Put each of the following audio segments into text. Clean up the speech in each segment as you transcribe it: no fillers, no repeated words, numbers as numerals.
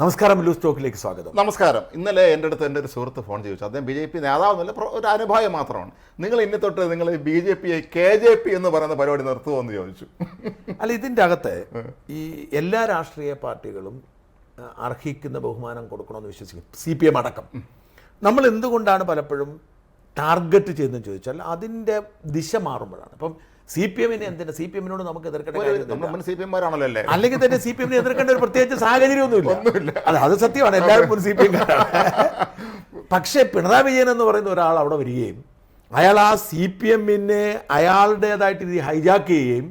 നമസ്കാരം, ലൂസ് ടോക്കിലേക്ക് സ്വാഗതം. നമസ്കാരം. ഇന്നലെ എൻ്റെ അടുത്ത് എൻ്റെ ഒരു സുഹൃത്ത് ഫോൺ ചോദിച്ചു. അദ്ദേഹം BJP നേതാവെന്നല്ല, ഒരു അനുഭവം മാത്രമാണ്. നിങ്ങൾ ഇനി തൊട്ട് നിങ്ങൾ BJPയെ KJP എന്ന് പറയുന്ന പരിപാടി നിർത്തുമോ എന്ന് ചോദിച്ചു. അല്ല, ഇതിൻ്റെ അകത്ത് ഈ എല്ലാ രാഷ്ട്രീയ പാർട്ടികളും അർഹിക്കുന്ന ബഹുമാനം കൊടുക്കണമെന്ന് വിശ്വസിക്കും, CPM അടക്കം. നമ്മൾ എന്തുകൊണ്ടാണ് പലപ്പോഴും ടാർഗറ്റ് ചെയ്യുന്നതെന്ന് ചോദിച്ചാൽ അതിൻ്റെ ദിശ മാറുമ്പോഴാണ്. അപ്പം CPM-നെ എന്തിനാ, CPM-നോട് നമുക്ക് എതിർക്കേണ്ട CPM-മാരാണല്ലോ അല്ലേ, അല്ലെങ്കിൽ തന്നെ CPM-നെ എതിർക്കേണ്ട ഒരു പ്രത്യേകിച്ച് സാഹചര്യമൊന്നുമില്ല. അത് സത്യമാണ്, എല്ലാവരും ഒരു CPM-കാരാണ്. പക്ഷേ പിണറായി വിജയൻ എന്ന് പറയുന്ന ഒരാൾ അവിടെ വരികയും അയാൾ ആ CPM-നെ അയാളുടേതായിട്ട് ഇത് ഹൈജാക്ക് ചെയ്യുകയും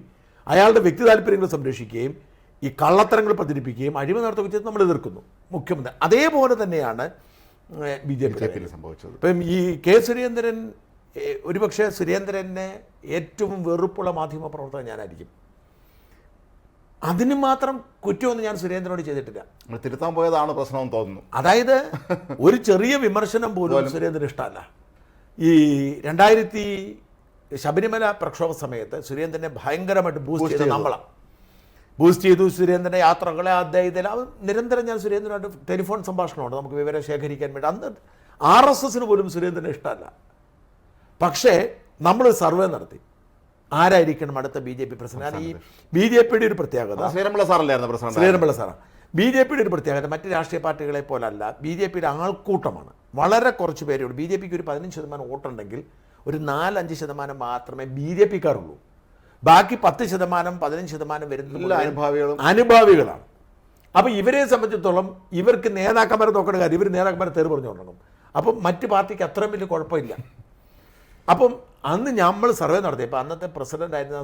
അയാളുടെ വ്യക്തി താല്പര്യങ്ങൾ സംരക്ഷിക്കുകയും ഈ കള്ളത്തരങ്ങൾ പ്രചരിപ്പിക്കുകയും അഴിമതി നടത്തുകയും ചെയ്ത് നമ്മൾ എതിർക്കുന്നു മുഖ്യമന്ത്രി. അതേപോലെ തന്നെയാണ് BJP സംഭവിച്ചത്. ഇപ്പം ഈ സുരേന്ദ്രൻ, ഒരുപക്ഷെ സുരേന്ദ്രനെ ഏറ്റവും വെറുപ്പുള്ള മാധ്യമ പ്രവർത്തകൻ ഞാനായിരിക്കും. അതിന് മാത്രം കുറ്റമൊന്നും ഞാൻ സുരേന്ദ്രനോട് ചെയ്തിട്ടില്ല. തിരുത്താൻ പോയതാണ് പ്രശ്നമെന്ന് തോന്നുന്നു. അതായത് ഒരു ചെറിയ വിമർശനം പോലും സുരേന്ദ്രന് ഇഷ്ടമല്ല. ഈ 2000 ശബരിമല പ്രക്ഷോഭ സമയത്ത് സുരേന്ദ്രനെ ഭയങ്കരമായിട്ട് ബൂസ്റ്റ് ചെയ്തു. സുരേന്ദ്രൻ്റെ യാത്രകളെ അദ്ദേഹത്തിന് നിരന്തരം ഞാൻ സുരേന്ദ്രനായിട്ട് ടെലിഫോൺ സംഭാഷണമുണ്ട്, നമുക്ക് വിവരം ശേഖരിക്കാൻ വേണ്ടി. അന്ന് RSSന് പോലും സുരേന്ദ്രനെ ഇഷ്ടമല്ല. പക്ഷേ നമ്മൾ സർവേ നടത്തി ആരായിരിക്കണം അടുത്ത BJP പ്രസിഡന്റ്. ഈ BJPയുടെ ഒരു പ്രത്യേകത, ശ്രീരംപിള്ള സാറാണ്. BJPയുടെ ഒരു പ്രത്യേകത മറ്റ് രാഷ്ട്രീയ പാർട്ടികളെ പോലല്ല, BJPയുടെ ആൾക്കൂട്ടമാണ്. വളരെ കുറച്ച് പേരേ ഉള്ളൂ. BJPക്ക് ഒരു 15% വോട്ടുണ്ടെങ്കിൽ ഒരു 4-5% മാത്രമേ BJPക്കാരുള്ളൂ. ബാക്കി 10%, 15% വരുന്ന അനുഭാവികളാണ്. അപ്പം ഇവരെ സംബന്ധിച്ചിടത്തോളം ഇവർക്ക് നേതാക്കന്മാരെ നോക്കേണ്ട കാര്യം, ഇവർ നേതാക്കന്മാരെ തെറി പറഞ്ഞു തുടങ്ങും. അപ്പം മറ്റ് പാർട്ടിക്ക് അത്രയും വലിയ കുഴപ്പമില്ല. അപ്പം അന്ന് നമ്മൾ സർവേ നടത്തിയപ്പോൾ അന്നത്തെ പ്രസിഡന്റ് ആയിരുന്ന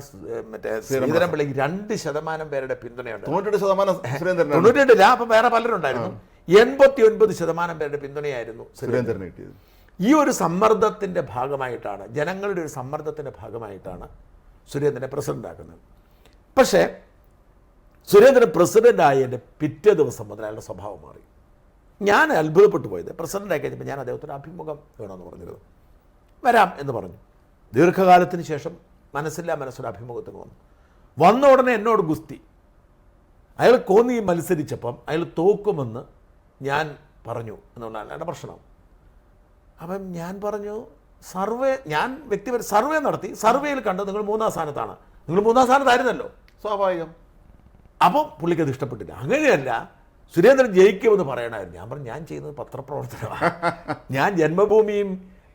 മറ്റേ ശ്രീധരൻപിള്ളയ്ക്ക് 2% പേരുടെ പിന്തുണയുണ്ട്. 98 അപ്പം വേറെ പലരുണ്ടായിരുന്നു. 89% പേരുടെ പിന്തുണയായിരുന്നു സുരേന്ദ്രന് കിട്ടിയത്. ഈ ഒരു സമ്മർദ്ദത്തിൻ്റെ ഭാഗമായിട്ടാണ്, ജനങ്ങളുടെ ഒരു സമ്മർദ്ദത്തിൻ്റെ ഭാഗമായിട്ടാണ് സുരേന്ദ്രനെ പ്രസിഡന്റ് ആക്കുന്നത്. പക്ഷേ സുരേന്ദ്രൻ പ്രസിഡന്റ് ആയതിൻ്റെ പിറ്റേ ദിവസം മുതൽ അയാളുടെ സ്വഭാവം മാറി. ഞാൻ അത്ഭുതപ്പെട്ടു പോയത്, പ്രസിഡന്റ് ആയി കഴിഞ്ഞപ്പോൾ ഞാൻ അദ്ദേഹത്തിന് അഭിമുഖം വേണമെന്ന് പറഞ്ഞിരുന്നു. വരാം എന്ന് പറഞ്ഞു. ദീർഘകാലത്തിന് ശേഷം മനസ്സൊരു അഭിമുഖത്തിന് വന്ന ഉടനെ എന്നോട് ഗുസ്തി. അയാൾ കോന്നി മത്സരിച്ചപ്പം അയാൾ തോക്കുമെന്ന് ഞാൻ പറഞ്ഞു എന്നുള്ളതാണ് അയാളുടെ പ്രശ്നം. അപ്പം ഞാൻ പറഞ്ഞു, ഞാൻ വ്യക്തിപരം സർവേ നടത്തി, സർവേയിൽ കണ്ടു നിങ്ങൾ 3-ാം സ്ഥാനത്താണ്. നിങ്ങൾ 3-ാം സ്ഥാനത്തായിരുന്നല്ലോ, സ്വാഭാവികം. അപ്പം പുള്ളിക്ക് അത് ഇഷ്ടപ്പെട്ടില്ല. അങ്ങനെയല്ല, സുരേന്ദ്രൻ ജയിക്കുമെന്ന് പറയണമായിരുന്നു. ഞാൻ പറഞ്ഞു, ഞാൻ ചെയ്യുന്നത് പത്രപ്രവർത്തനമാണ്, ഞാൻ ജന്മഭൂമിയും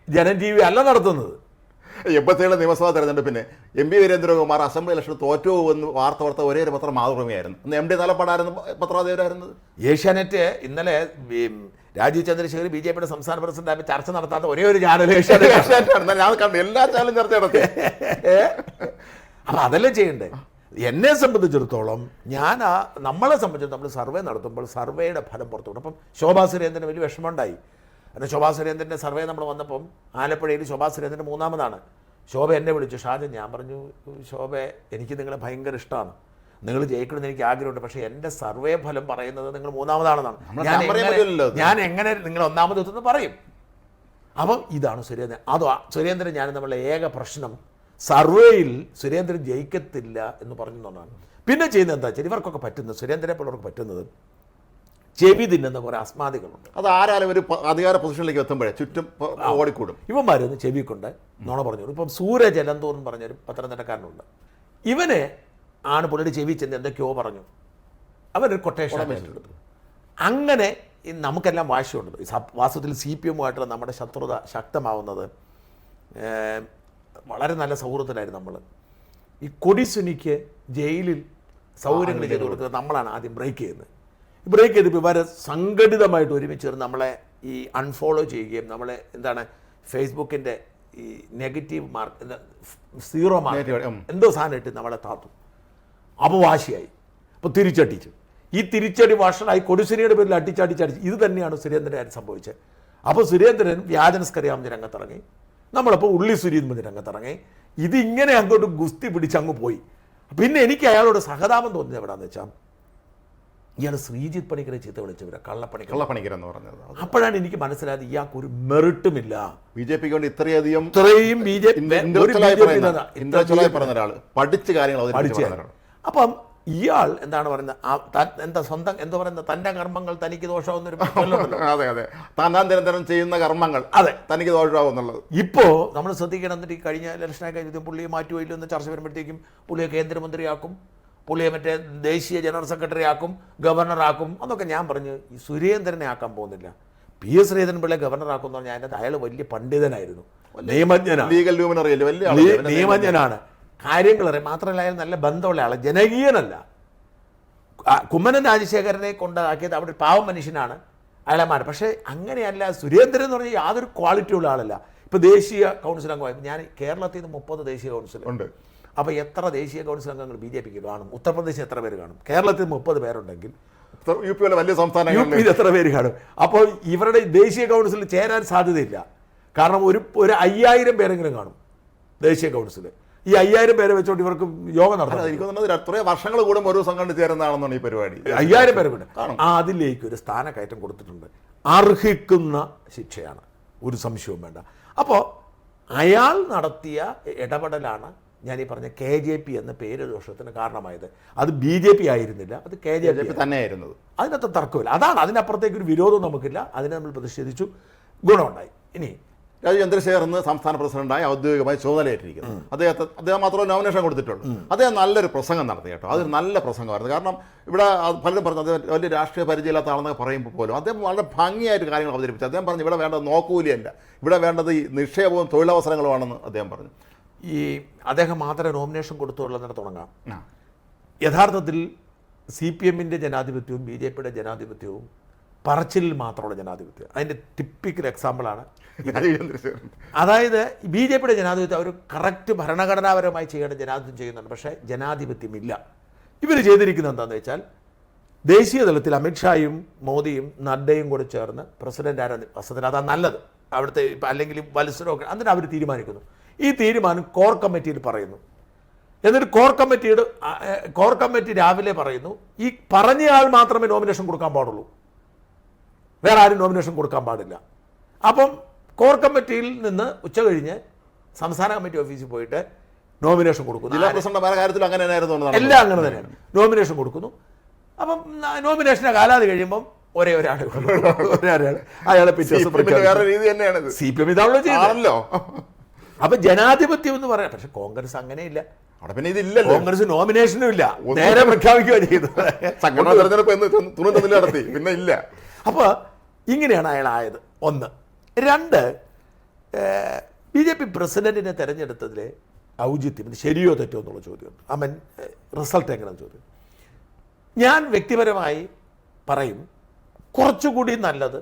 ജനജീവി അല്ല നടത്തുന്നത്. 87 നിയമസഭാ തെരഞ്ഞെടുപ്പിന് MV വീരേന്ദ്രകുമാർ അസംബ്ലി ഇലക്ഷൻ തോറ്റു എന്ന് വാർത്ത ഒരേ ഒരു പത്രം മാതൃഭൂമിയായിരുന്നു. അന്ന് MD നലപ്പാടായിരുന്നു പത്രാധിപരായിരുന്നത്. ഏഷ്യാനെറ്റ് ഇന്നലെ രാജീവ് ചന്ദ്രശേഖർ BJPയുടെ സംസ്ഥാന പ്രസിഡന്റ് ആയപ്പോൾ ചർച്ച നടത്താത്ത ഒരേ ഒരു ചാനൽ ഏഷ്യാനെറ്റ്. ഞാൻ കണ്ടു, എല്ലാ ചാനലും ചർച്ച നടത്തി. അപ്പം അതല്ലേ ചെയ്യണ്ടേ. എന്നെ സംബന്ധിച്ചിടത്തോളം നമ്മളെ സംബന്ധിച്ച് നമ്മൾ സർവേ നടത്തുമ്പോൾ സർവേയുടെ ഫലം പുറത്തു വിടും. അപ്പം ശോഭാ സുരേന്ദ്രന് വലിയ വിഷമമുണ്ടായി. കാരണം ശോഭാ സുരേന്ദ്രൻ്റെ സർവേ നമ്മൾ വന്നപ്പം ആലപ്പുഴയിൽ ശോഭാ സുരേന്ദ്രൻ 3-ാമതാണ്. ശോഭ എന്നെ വിളിച്ചു, ഷാജൻ. ഞാൻ പറഞ്ഞു, ശോഭ, എനിക്ക് നിങ്ങളെ ഭയങ്കര ഇഷ്ടമാണ്, നിങ്ങൾ ജയിക്കണമെന്ന് എനിക്ക് ആഗ്രഹമുണ്ട്, പക്ഷേ എൻ്റെ സർവേ ഫലം പറയുന്നത് നിങ്ങൾ 3-ാമതാണെന്നാണ്. ഞാൻ എങ്ങനെ നിങ്ങൾ 1-ാമതെത്തുമെന്ന് പറയും. അപ്പം ഇതാണ് സുരേന്ദ്രൻ. സുരേന്ദ്രൻ ഞാൻ നമ്മളുടെ ഏക പ്രശ്നം, സർവേയിൽ സുരേന്ദ്രൻ ജയിക്കത്തില്ല എന്ന് പറഞ്ഞതാണ്. പിന്നെ ചെയ്യുന്നത് എന്താ വെച്ചാൽ, ഇവർക്കൊക്കെ പറ്റുന്നത്, സുരേന്ദ്രനെ പോലവർക്ക് പറ്റുന്നത് ചെവി തിന്നുന്ന കുറേ അസ്മാദികളുണ്ട്. അത് ആരാലും ഒരു അധികാര പൊസിഷനിലേക്ക് എത്തുമ്പോഴേ ചുറ്റും ഓടിക്കൂടും. ഇവന്മാരൊന്ന് ചെവി കൊണ്ട് നുണ പറഞ്ഞു. ഇപ്പം സൂരജ് എലന്തൂർ എന്ന് പറഞ്ഞൊരു പത്തനംതിട്ടക്കാരനുണ്ട്. ഇവനെ ആണ് പുള്ളിയുടെ ചെവി ചെന്ന് എന്തൊക്കെയോ പറഞ്ഞു. അവനൊരു കൊട്ടേഷൻ എടുത്തു. അങ്ങനെ നമുക്കെല്ലാം വാശിയുണ്ട്. വാസ്തവത്തിൽ CPM-ആയിട്ടുള്ള നമ്മുടെ ശത്രുത ശക്തമാവുന്നത് വളരെ നല്ല സൗഹൃദത്തിലായിരുന്നു നമ്മൾ. ഈ കൊടിസുനിക്ക് ജയിലിൽ സൗകര്യങ്ങൾ ചെയ്ത് കൊടുക്കുന്നത് നമ്മളാണ് ആദ്യം ബ്രേക്ക് ചെയ്യുന്നത്. ബ്രേക്ക് ചെയ്തപ്പോൾ ഇവരെ സംഘടിതമായിട്ട് ഒരുമിച്ച് ചേർന്ന് നമ്മളെ ഈ അൺഫോളോ ചെയ്യുകയും നമ്മളെ ഫേസ്ബുക്കിൻ്റെ ഈ നെഗറ്റീവ് മാർക്ക്, 0 മാർക്ക് എന്തോ സാധനം ഇട്ട് നമ്മളെ താത്തു. അപ്പോൾ വാശിയായി. അപ്പോൾ തിരിച്ചടിച്ചു. ഈ തിരിച്ചടി വഷളായി കൊടിസുനിയുടെ പേരിൽ അടിച്ചടിച്ച് ഇത് തന്നെയാണ് സുരേന്ദ്രൻ സംഭവിച്ചത്. അപ്പോൾ സുരേന്ദ്രൻ വ്യാജനസ്കറിയാവുന്ന രംഗത്തിറങ്ങി, നമ്മളപ്പോൾ ഉള്ളി സുരീന്ദ്രൻ രംഗത്തിറങ്ങി. ഇതിങ്ങനെ അങ്ങോട്ട് ഗുസ്തി പിടിച്ചങ്ങ് പോയി. പിന്നെ എനിക്ക് അയാളോട് സഹതാപം തോന്നിയത് എവിടെയാണെന്ന് വെച്ചാൽ, ഇയാൾ ശ്രീജിത്ത് പണിക്കരെ ചീത്ത വിളിച്ചവരാ കള്ളപ്പണിക്കരെന്ന് പറഞ്ഞത്. അപ്പോഴാണ് എനിക്ക് മനസ്സിലായത് ഇയാൾക്ക് ഒരു മെറിട്ടുമില്ല. BJPക്ക് വേണ്ടി ഇത്രയും BJP പറഞ്ഞ ഒരാൾ പഠിച്ച കാര്യങ്ങൾ. അപ്പം ഇയാൾ എന്താണ് പറയുന്നത്, എന്താ സ്വന്തം എന്താ പറയുന്നത്, തൻ്റെ കർമ്മങ്ങൾ തനിക്ക് ദോഷമാവുന്നൊരു പ്രശ്നമുണ്ടല്ലോ. അതെ അതെ, താൻ നിരന്തരം ചെയ്യുന്ന കർമ്മങ്ങൾ അതെ തനിക്ക് ദോഷമാവുന്നുള്ളത്. ഇപ്പോൾ നമ്മൾ ശ്രദ്ധിക്കണം. എന്നിട്ട് ഈ കഴിഞ്ഞ ഇലക്ഷനൊക്കെ കഴിഞ്ഞ പുള്ളിയെ മാറ്റുമല്ലോ എന്ന് ചർച്ച വരുമ്പോഴത്തേക്കും പുള്ളിയെ കേന്ദ്രമന്ത്രിയാക്കും, പുള്ളിയെ മറ്റേ ദേശീയ ജനറൽ സെക്രട്ടറി ആക്കും, ഗവർണറാക്കും. അതൊക്കെ ഞാൻ പറഞ്ഞു ഈ സുരേന്ദ്രനെ ആക്കാൻ പോകുന്നില്ല. PS ശ്രീധരൻപിള്ളയെ ഗവർണറാക്കും എന്ന് പറഞ്ഞാൽ അതിനകത്ത് അയാൾ വലിയ പണ്ഡിതനായിരുന്നു, നിയമജ്ഞനാണ്, ലീഗൽ ലൂമിനറി അല്ലേ, വലിയ നിയമജ്ഞനാണ്, കാര്യങ്ങളറിയാം. മാത്രമല്ല അയാൾ നല്ല ബന്ധമുള്ള ആൾ, ജനകീയനല്ല. കുമ്മനം രാജശേഖരനെ കൊണ്ടാക്കിയത് അവിടെ ഒരു പാവം മനുഷ്യനാണ് അയാളെ മാറി. പക്ഷേ അങ്ങനെയല്ല സുരേന്ദ്രൻ എന്ന് പറഞ്ഞാൽ യാതൊരു ക്വാളിറ്റി ഉള്ള ആളല്ല. ഇപ്പോൾ ദേശീയ കൗൺസിൽ അംഗമായി ഞാൻ കേരളത്തിൽ നിന്ന് 30 ദേശീയ കൗൺസിൽ ഉണ്ട്. അപ്പോൾ എത്ര ദേശീയ കൗൺസിൽ അംഗങ്ങൾ BJPക്ക് കാണും? ഉത്തർപ്രദേശിൽ എത്ര പേര് കാണും? കേരളത്തിൽ 30 പേരുണ്ടെങ്കിൽ UP പോലെ വലിയ സംസ്ഥാനങ്ങളിൽ എത്ര പേര് കാണും? അപ്പോൾ ഇവരുടെ ദേശീയ കൗൺസിലിൽ ചേരാൻ സാധ്യതയില്ല. കാരണം ഒരു 5000 പേരെങ്കിലും കാണും ദേശീയ കൗൺസിൽ. ഈ 5000 പേരെ വെച്ചോണ്ട് ഇവർക്ക് യോഗം നടത്താം. എനിക്ക് എത്ര വർഷങ്ങൾ കൂടുമ്പോൾ ഒരു സംഘം ചേരുന്നതാണെന്നാണ് ഈ പരിപാടി. 5000 പേരെ കൊണ്ട് അതിലേക്ക് ഒരു സ്ഥാനക്കയറ്റം കൊടുത്തിട്ടുണ്ട്. അർഹിക്കുന്ന ശിക്ഷയാണ്, ഒരു സംശയവും വേണ്ട. അപ്പോൾ അയാൾ നടത്തിയ ഇടപെടലാണ് ഞാൻ ഈ പറഞ്ഞ KJP എന്ന പേര് ദോഷത്തിന് കാരണമായത്. അത് BJP ആയിരുന്നില്ല, അത് KJP തന്നെയായിരുന്നത്. അതിനകത്ത് തർക്കമില്ല. അതാണ്, അതിനപ്പുറത്തേക്ക് ഒരു വിരോധം നമുക്കില്ല. അതിനെ നമ്മൾ പ്രതിഷേധിച്ചു, ഗുണമുണ്ടായി. ഇനി രാജീവ് ചന്ദ്രശേഖർ ഇന്ന് സംസ്ഥാന പ്രസിഡന്റായി ഔദ്യോഗികമായി ചുമതലയേറ്റിരിക്കുന്നു. അദ്ദേഹം മാത്രമേ നോമിനേഷൻ കൊടുത്തിട്ടുള്ളൂ. അദ്ദേഹം നല്ലൊരു പ്രസംഗം നടത്തി കേട്ടോ. അതൊരു നല്ല പ്രസംഗമായിരുന്നു. കാരണം ഇവിടെ പലരും പറഞ്ഞു അദ്ദേഹം വലിയ രാഷ്ട്രീയ പരിചയമില്ലാത്ത ആളെന്നൊക്കെ പറയുമ്പോൾ പോലും അദ്ദേഹം വളരെ ഭംഗിയായിട്ട് കാര്യങ്ങൾ അവതരിപ്പിച്ചു. അദ്ദേഹം പറഞ്ഞു ഇവിടെ വേണ്ടത് നോക്കൂലിയല്ല, ഇവിടെ വേണ്ടത് ഈ നിക്ഷേപവും തൊഴിലവസരങ്ങളുമാണെന്ന് അദ്ദേഹം പറഞ്ഞു. ഈ അദ്ദേഹം മാത്രമേ നോമിനേഷൻ കൊടുത്തുള്ളതിനെ തുടങ്ങാം. യഥാർത്ഥത്തിൽ CPM-ന്റെ ജനാധിപത്യവും BJPയുടെ ജനാധിപത്യവും പറച്ചിലിൽ മാത്രമുള്ള ജനാധിപത്യം. അതിൻ്റെ ടിപ്പിക്കൽ എക്സാമ്പിളാണ്. അതായത് BJPയുടെ ജനാധിപത്യം അവർ കറക്റ്റ് ഭരണഘടനാപരമായി ചെയ്യേണ്ട ജനാധിപത്യം ചെയ്യുന്നുണ്ട്, പക്ഷേ ജനാധിപത്യമില്ല. ഇവർ ചെയ്തിരിക്കുന്നത് എന്താണെന്ന് വെച്ചാൽ ദേശീയ തലത്തിൽ അമിത്ഷായും മോദിയും നഡ്ഡയും കൂടെ ചേർന്ന് പ്രസിഡന്റ് ആരാണ് വസതിന് അതാണ് നല്ലത് അവിടുത്തെ, അല്ലെങ്കിൽ മത്സരമൊക്കെ എന്നിട്ട് അവർ തീരുമാനിക്കുന്നു. ഈ തീരുമാനം കോർ കമ്മിറ്റിയിൽ പറയുന്നു. എന്നിട്ട് കോർ കമ്മിറ്റി രാവിലെ പറയുന്നു ഈ പറഞ്ഞയാൾ മാത്രമേ നോമിനേഷൻ കൊടുക്കാൻ പാടുള്ളൂ, വേറെ ആരും നോമിനേഷൻ കൊടുക്കാൻ പാടില്ല. അപ്പം കോർ കമ്മിറ്റിയിൽ നിന്ന് ഉച്ച കഴിഞ്ഞ് സംസ്ഥാന കമ്മിറ്റി ഓഫീസിൽ പോയിട്ട് നോമിനേഷൻ കൊടുക്കുന്നു. ജില്ലാ പ്രസിഡന്റ് കാര്യത്തിൽ അങ്ങനെ എല്ലാം അങ്ങനെ തന്നെയാണ്, നോമിനേഷൻ കൊടുക്കുന്നു. അപ്പം നോമിനേഷൻ്റെ കാലാവധി കഴിയുമ്പം ഒരാൾ അയാളെ CPM ഇതാണല്ലോ ചെയ്യുന്നല്ലോ. അപ്പൊ ജനാധിപത്യം എന്ന് പറയാം. പക്ഷെ കോൺഗ്രസ് അങ്ങനെയില്ല. അവിടെ പിന്നെ ഇതില്ല, കോൺഗ്രസ് നോമിനേഷനും ഇല്ല, നേരെ പ്രഖ്യാപിക്കുകയാണ് ചെയ്തത്. സംഘടനാ തെരഞ്ഞെടുപ്പ് നടത്തി, പിന്നെ ഇല്ല. അപ്പൊ ഇങ്ങനെയാണ് അയാളായത്. 1. 2, BJP പ്രസിഡന്റിനെ തെരഞ്ഞെടുത്തതിലെ ഔചിത്യം ശരിയോ തെറ്റോ എന്നുള്ള ചോദ്യമുണ്ട്. റിസൾട്ട് എങ്ങനെയാണെന്ന് ചോദ്യം. ഞാൻ വ്യക്തിപരമായി പറയും കുറച്ചുകൂടി നല്ലത്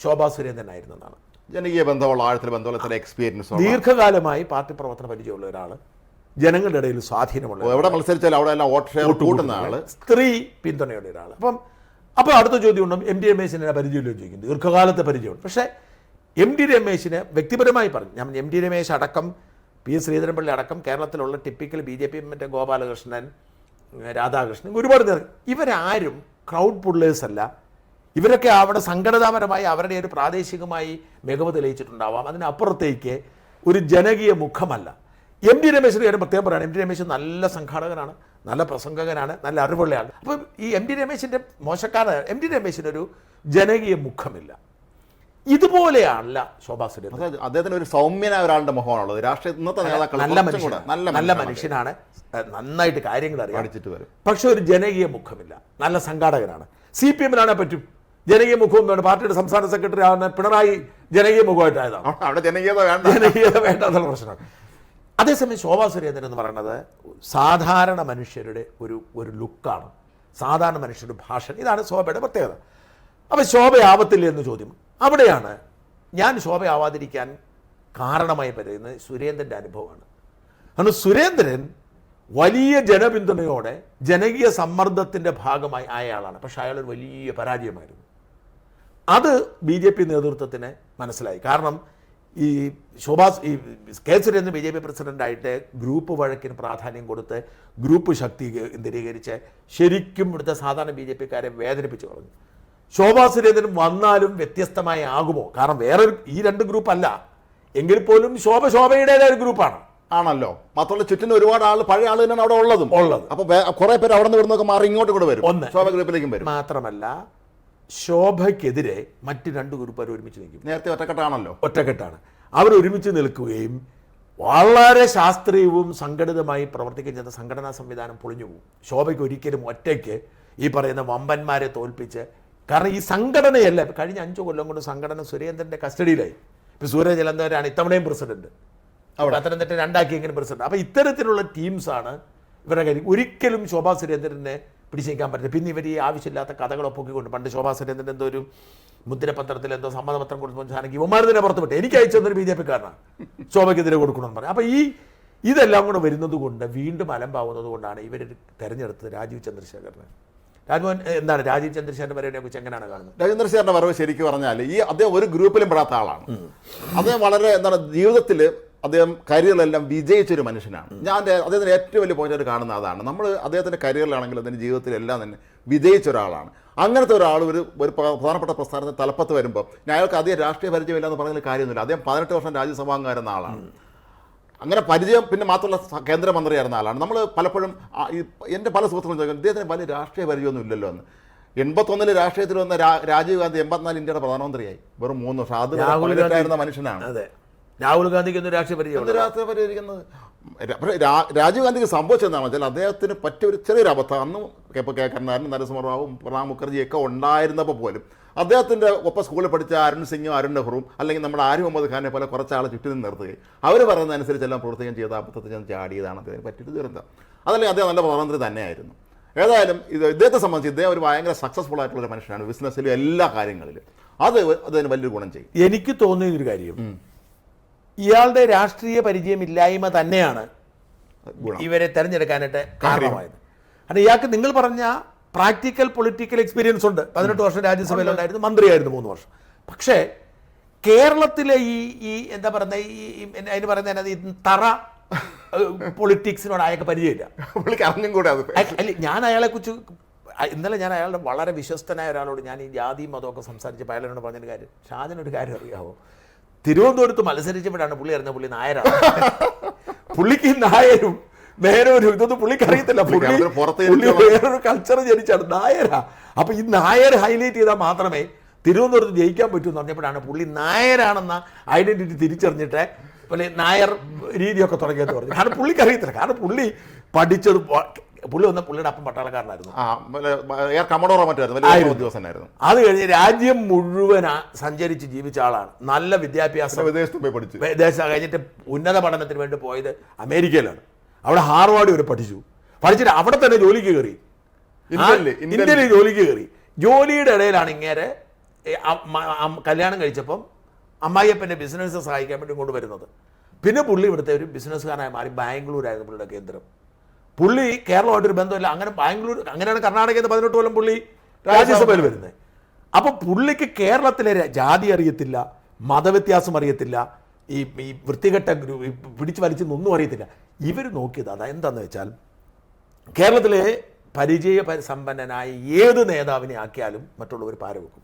ശോഭാ സുരേന്ദ്രനായിരുന്നെന്നാണ്. ജനകീയ ബന്ധമുള്ള ആഴത്തിൽ ബന്ധമുള്ള എക്സ്പീരിയൻസ്, ദീർഘകാലമായി പാർട്ടി പ്രവർത്തന പരിചയമുള്ള ഒരാൾ, ജനങ്ങളുടെ ഇടയിൽ സ്വാധീനമുള്ള, എവിടെ മത്സരിച്ചാലും അവിടെ എല്ലാം വോട്ട് ഷെയർ കൂട്ടുന്ന ആള്, സ്ത്രീ പിന്തുണയുള്ള ഒരാൾ. അപ്പോൾ അടുത്ത ചോദ്യം ഉണ്ടും MD രമേശിനെ പരിചയമില്ലെന്ന് ചോദിക്കും. ദീർഘകാലത്തെ പരിചയമുണ്ട്. പക്ഷേ MD രമേശിനെ വ്യക്തിപരമായി പറഞ്ഞു. ഞാൻ MD രമേശ് അടക്കം PS ശ്രീധരൻപിള്ള അടക്കം കേരളത്തിലുള്ള ടിപ്പിക്കൽ BJP മറ്റേ ഗോപാലകൃഷ്ണൻ, രാധാകൃഷ്ണൻ, ഒരുപാട് പേർ, ഇവരാരും ക്രൗഡ് പുള്ളേഴ്സ് അല്ല. ഇവരൊക്കെ അവിടെ സംഘടനാപരമായി അവരുടെ ഒരു പ്രാദേശികമായി മികവ് തെളിയിച്ചിട്ടുണ്ടാവാം. അതിനപ്പുറത്തേക്ക് ഒരു ജനകീയ മുഖമല്ല. MD രമേശിന് കാര്യം പ്രത്യേകം പറയുകയാണ്. MD രമേശ് നല്ല സംഘാടകനാണ്, നല്ല പ്രസംഗകനാണ്, നല്ല അറിവുള്ളയാണ്. അപ്പം ഈ MD രമേശിൻ്റെ മോശക്കാരൻ, MD രമേശിനൊരു ജനകീയ മുഖമില്ല. ഇതുപോലെയാണല്ല ശോഭാ സുരേന്ദ്രൻ. അദ്ദേഹത്തിന് ഒരു സൗമ്യനായ ഒരാളുടെ മുഖമാണുള്ളത്. രാഷ്ട്രീയ ഇന്നത്തെ നേതാക്കൾ നല്ല മനുഷ്യനാണ്, നന്നായിട്ട് കാര്യങ്ങൾ അറിയാം, പക്ഷെ ഒരു ജനകീയ മുഖമില്ല. നല്ല സംഘാടകനാണ്. CPM-ലാണെ പറ്റും ജനകീയ മുഖവും വേണം. പാർട്ടിയുടെ സംസ്ഥാന സെക്രട്ടറി ആവുന്ന പിണറായി ജനകീയ മുഖമായിട്ടായതാണ്. അവിടെ ജനകീയത വേണ്ട എന്നുള്ള പ്രശ്നമാണ്. അതേസമയം ശോഭാ സുരേന്ദ്രൻ എന്ന് പറയുന്നത് സാധാരണ മനുഷ്യരുടെ ഒരു ലുക്കാണ്, സാധാരണ മനുഷ്യരുടെ ഭാഷ. ഇതാണ് ശോഭയുടെ പ്രത്യേകത. അപ്പോൾ ശോഭയാവത്തില്ല എന്ന് ചോദ്യം. അവിടെയാണ് ഞാൻ ശോഭയാവാതിരിക്കാൻ കാരണമായി പറയുന്നത് സുരേന്ദ്രൻ്റെ അനുഭവമാണ്. കാരണം സുരേന്ദ്രൻ വലിയ ജനപിന്തുണയോടെ ജനകീയ സമ്മർദ്ദത്തിൻ്റെ ഭാഗമായി ആയ ആളാണ്. പക്ഷേ അയാളൊരു വലിയ പരാജയമായിരുന്നു. അത് BJP നേതൃത്വത്തിന് മനസ്സിലായി. കാരണം ഈ കെ സുരേന്ദ്രൻ BJP പ്രസിഡൻ്റായിട്ട് ഗ്രൂപ്പ് വഴക്കിന് പ്രാധാന്യം കൊടുത്ത് ഗ്രൂപ്പ് ശക്തി കേന്ദ്രീകരിച്ച് ശരിക്കും ഇവിടുത്തെ സാധാരണ BJP-ക്കാരെ വേദനിപ്പിച്ചു കളഞ്ഞു. ശോഭാ സുരേന്ദ്രൻ വന്നാലും വ്യത്യസ്തമായി ആകുമോ? കാരണം വേറൊരു ഈ 2 ഗ്രൂപ്പ് അല്ല എങ്കിൽ പോലും ശോഭയുടേതായ ഒരു ഗ്രൂപ്പാണ്. ആണല്ലോ. മാത്രമല്ല ചുറ്റിന് ഒരുപാട് ആൾ, പഴയ ആൾ തന്നെയാണ് അവിടെ ഉള്ളത്. അപ്പൊ കുറെ പേര് അവിടെ നിന്ന് ഇവിടുന്നൊക്കെ മാറി ഇങ്ങോട്ട് കൂടെ വരും, ശോഭ ഗ്രൂപ്പിലേക്കും വരും. മാത്രമല്ല ശോഭയ്ക്കെതിരെ മറ്റ് 2 ഗ്രൂപ്പുകാർ ഒരുമിച്ച് നിൽക്കും. നേരത്തെ ഒറ്റക്കെട്ടാണല്ലോ, ഒറ്റക്കെട്ടാണ്. അവർ ഒരുമിച്ച് നിൽക്കുകയും വളരെ ശാസ്ത്രീയവും സംഘടിതമായി പ്രവർത്തിക്കുകയും ചെയ്ത സംഘടനാ സംവിധാനം പൊളിഞ്ഞു പോകും. ശോഭയ്ക്ക് ഒരിക്കലും ഒറ്റയ്ക്ക് ഈ പറയുന്ന വമ്പന്മാരെ തോൽപ്പിച്ച്, കാരണം ഈ സംഘടനയല്ല, കഴിഞ്ഞ 5 കൊല്ലം കൊണ്ട് സംഘടന സുരേന്ദ്രൻ്റെ കസ്റ്റഡിയിലായി. ഇപ്പോൾ സൂര്യ ജലന്ധരാണ് ഇത്തവണയും പ്രസിഡന്റ്, പത്തനംതിട്ട 2 പ്രസിഡന്റ്. അപ്പോൾ ഇത്തരത്തിലുള്ള ടീംസാണ് ഇവരുടെ കാര്യം. ഒരിക്കലും ശോഭാ സുരേന്ദ്രനെ പിടിച്ചേക്കാൻ പറ്റില്ല. പിന്നെ ഇവർ ഈ ആവശ്യമില്ലാത്ത കഥകളൊക്കെ പൊക്കിക്കൊണ്ട്, പണ്ട് ശോഭാ സുരേന്ദ്രൻ എന്തോ ഒരു മുദ്രപത്രത്തിൽ എന്തോ സമ്മതപത്രം കൊടുത്തു സാധനം ഇവന്മാർ തന്നെ പുറത്ത് വിട്ടു, എനിക്ക് അയച്ചു തന്നൊരു BJP കാരനാണ്, ശോഭയ്ക്കെതിരെ കൊടുക്കണമെന്ന് പറഞ്ഞു. അപ്പോൾ ഇതെല്ലാം കൂടെ വരുന്നത് കൊണ്ട് വീണ്ടും അലമ്പാവുന്നത് കൊണ്ടാണ് ഇവർ തിരഞ്ഞെടുത്തത് രാജീവ് ചന്ദ്രശേഖരനെ. രാജ്മോഹൻ എന്താണ് രാജീവ് ചന്ദ്രശേഖരൻ വരവിനെ കുറിച്ച് എങ്ങനെയാണ് കാണുന്നത്? രാജീവ് ചന്ദ്രശേഖരൻ്റെ വരവ് ശരിക്കും പറഞ്ഞാൽ അദ്ദേഹം ഒരു ഗ്രൂപ്പിലും പെടാത്ത ആളാണ്. അദ്ദേഹം വളരെ ജീവിതത്തിൽ അദ്ദേഹം കരിയറിലെല്ലാം വിജയിച്ചൊരു മനുഷ്യനാണ്. ഞാൻ അദ്ദേഹത്തിന് ഏറ്റവും വലിയ പോയിന്റായിട്ട് കാണുന്ന അതാണ്. നമ്മൾ അദ്ദേഹത്തിൻ്റെ കരിയറിലാണെങ്കിലും അതിൻ്റെ ജീവിതത്തിലെല്ലാം തന്നെ വിജയിച്ച ഒരാളാണ്. അങ്ങനത്തെ ഒരാൾ ഒരു പ്രധാനപ്പെട്ട പ്രസ്ഥാനത്തിന് തലപ്പത്ത് വരുമ്പോൾ അയാൾക്ക് അധികം രാഷ്ട്രീയ പരിചയമില്ല എന്ന് പറഞ്ഞാൽ കാര്യമൊന്നുമില്ല. അദ്ദേഹം 18 വർഷം രാജ്യസഭാംഗമായിരുന്ന ആളാണ്. അങ്ങനെ പരിചയം, പിന്നെ മാത്രമല്ല കേന്ദ്രമന്ത്രിയായിരുന്ന ആളാണ്. നമ്മൾ പലപ്പോഴും എൻ്റെ പല സുഹൃത്തുക്കളും ചോദിക്കും ഇദ്ദേഹത്തിന് വലിയ രാഷ്ട്രീയ പരിചയമൊന്നും ഇല്ലല്ലോ എന്ന്. 81 രാഷ്ട്രീയത്തിൽ വന്ന രാജീവ് ഗാന്ധി 84 ഇന്ത്യയുടെ പ്രധാനമന്ത്രിയായി, വെറും 3 വർഷം. അത് ആയിരുന്ന മനുഷ്യനാണ്. രാഹുൽ ഗാന്ധിക്ക് എന്ത് രാഷ്ട്രീയ പരിചയം? രാജീവ് ഗാന്ധിക്ക് സംഭവിച്ചതെന്നാണെന്ന് വെച്ചാൽ അദ്ദേഹത്തിന് പറ്റിയ ഒരു ചെറിയൊരു അബദ്ധം. അന്ന് കരുണാകരനും നരസിംഹറാവും പ്രണബ് മുഖർജിയൊക്കെ ഉണ്ടായിരുന്നപ്പോൾ പോലും അദ്ദേഹത്തിൻ്റെ ഒപ്പം സ്കൂളിൽ പഠിച്ച അരുൺ സിംഗും അരുൺ നെഹ്റുവും അല്ലെങ്കിൽ നമ്മുടെ ആരിഫ് മുഹമ്മദ് ഖാനെ പോലെ കുറച്ചാളെ ചുറ്റി നിന്ന് നിർത്തുകയും അവർ പറയുന്നതനുസരിച്ചെല്ലാം പ്രവർത്തിക്കാൻ ചെയ്ത അബദ്ധത്തിൽ ഞാൻ ചാടിയതാണ് അദ്ദേഹത്തിന് പറ്റിയൊരു ദുരന്തം. അതല്ലെങ്കിൽ അദ്ദേഹം നല്ല പ്രധാനമന്ത്രി തന്നെയായിരുന്നു. ഏതായാലും ഇദ്ദേഹത്തെ സംബന്ധിച്ച് ഇദ്ദേഹം ഒരു ഭയങ്കര സക്സസ്ഫുൾ ആയിട്ടുള്ളൊരു മനുഷ്യനാണ്, ബിസിനസ്സിലും എല്ലാ കാര്യങ്ങളിലും. അതിന് വലിയൊരു ഗുണം ചെയ്യും. എനിക്ക് തോന്നിയൊരു കാര്യം, ഇയാളുടെ രാഷ്ട്രീയ പരിചയമില്ലായ്മ തന്നെയാണ് ഇവരെ തെരഞ്ഞെടുക്കാനായിട്ട് കാരണമായത്. കാരണം ഇയാൾക്ക് നിങ്ങൾ പറഞ്ഞ പ്രാക്ടിക്കൽ പൊളിറ്റിക്കൽ എക്സ്പീരിയൻസ് ഉണ്ട്. 18 വർഷം രാജ്യസഭയിലുണ്ടായിരുന്നു, മന്ത്രിയായിരുന്നു 3 വർഷം. പക്ഷേ കേരളത്തിലെ ഈ എന്താ പറയുന്നത്, അതിന് പറയുന്നത് ഈ തറ പൊളിറ്റിക്സിനോട് അയാൾക്ക് പരിചയമില്ല. അല്ല, ഞാൻ അയാളെക്കുറിച്ച് ഇന്നലെ ഞാൻ അയാളുടെ വളരെ വിശ്വസ്തനായ ഒരാളോട് ഞാൻ ഈ ജാതിയും മതമൊക്കെ സംസാരിച്ചപ്പോൾ അയാളോട് പറഞ്ഞൊരു കാര്യം, ഷാജനൊരു കാര്യം അറിയാമോ, തിരുവനന്തപുരത്ത് മത്സരിച്ചപ്പോഴാണ് പുള്ളി അറിഞ്ഞ പുള്ളി നായരാണ്. പുള്ളിക്ക് നായരും നേരൊരു ഇതൊന്നും പുള്ളിക്ക് അറിയത്തില്ല. പുള്ളി വേറൊരു കൾച്ചർ ജനിച്ചാണ്, നായരാ. അപ്പൊ ഈ നായർ ഹൈലൈറ്റ് ചെയ്താൽ മാത്രമേ തിരുവനന്തപുരത്ത് ജയിക്കാൻ പറ്റൂ എന്ന് പറഞ്ഞപ്പോഴാണ് പുള്ളി നായരാണെന്ന ഐഡന്റിറ്റി തിരിച്ചറിഞ്ഞിട്ട് പുള്ളി നായർ രീതിയൊക്കെ തുടങ്ങിയെന്ന് പറഞ്ഞു. കാരണം പുള്ളിക്ക് അറിയത്തില്ല, കാരണം പുള്ളി പഠിച്ചത്, പുള്ളി വന്ന പുള്ളിയുടെ അപ്പം പട്ടാളക്കാരനായിരുന്നു. അത് കഴിഞ്ഞ് രാജ്യം മുഴുവൻ സഞ്ചരിച്ച് ജീവിച്ച ആളാണ്. നല്ല വിദ്യാഭ്യാസം, വിദേശത്ത് കഴിഞ്ഞിട്ട് ഉന്നത പഠനത്തിന് വേണ്ടി പോയത് അമേരിക്കയിലാണ്. അവിടെ ഹാർവാർഡ് വരെ പഠിച്ചിട്ട് അവിടെ തന്നെ ജോലിക്ക് കയറി, ഇന്ത്യയിൽ ജോലിക്ക് കയറി. ജോലിയുടെ ഇടയിലാണ് ഇങ്ങേരെ കല്യാണം കഴിച്ചപ്പം അമ്മായിയപ്പൻ്റെ ബിസിനസ് സഹായിക്കാൻ വേണ്ടി കൊണ്ടുവരുന്നത്. പിന്നെ പുള്ളി ഇവിടുത്തെ ഒരു ബിസിനസ്സുകാരനായി മാറി. ബാംഗ്ലൂരായിരുന്നു പുള്ളിയുടെ കേന്ദ്രം. പുള്ളി കേരളമായിട്ടൊരു ബന്ധമില്ല. അങ്ങനെ ബാംഗ്ലൂർ, അങ്ങനെയാണ് കർണാടകയിൽ നിന്ന് 18 കൊല്ലം പുള്ളി രാജ്യസഭയിൽ വരുന്നത്. അപ്പോൾ പുള്ളിക്ക് കേരളത്തിലെ ജാതി അറിയത്തില്ല, മതവ്യത്യാസം അറിയത്തില്ല, ഈ വൃത്തികെട്ട പിടിച്ചു വലിച്ചൊന്നും അറിയത്തില്ല. ഇവർ നോക്കിയത് അതെന്താണെന്ന് വെച്ചാൽ കേരളത്തിലെ പരിചയ സമ്പന്നനായ ഏത് നേതാവിനെ ആക്കിയാലും മറ്റുള്ളവർ പാരവെക്കും.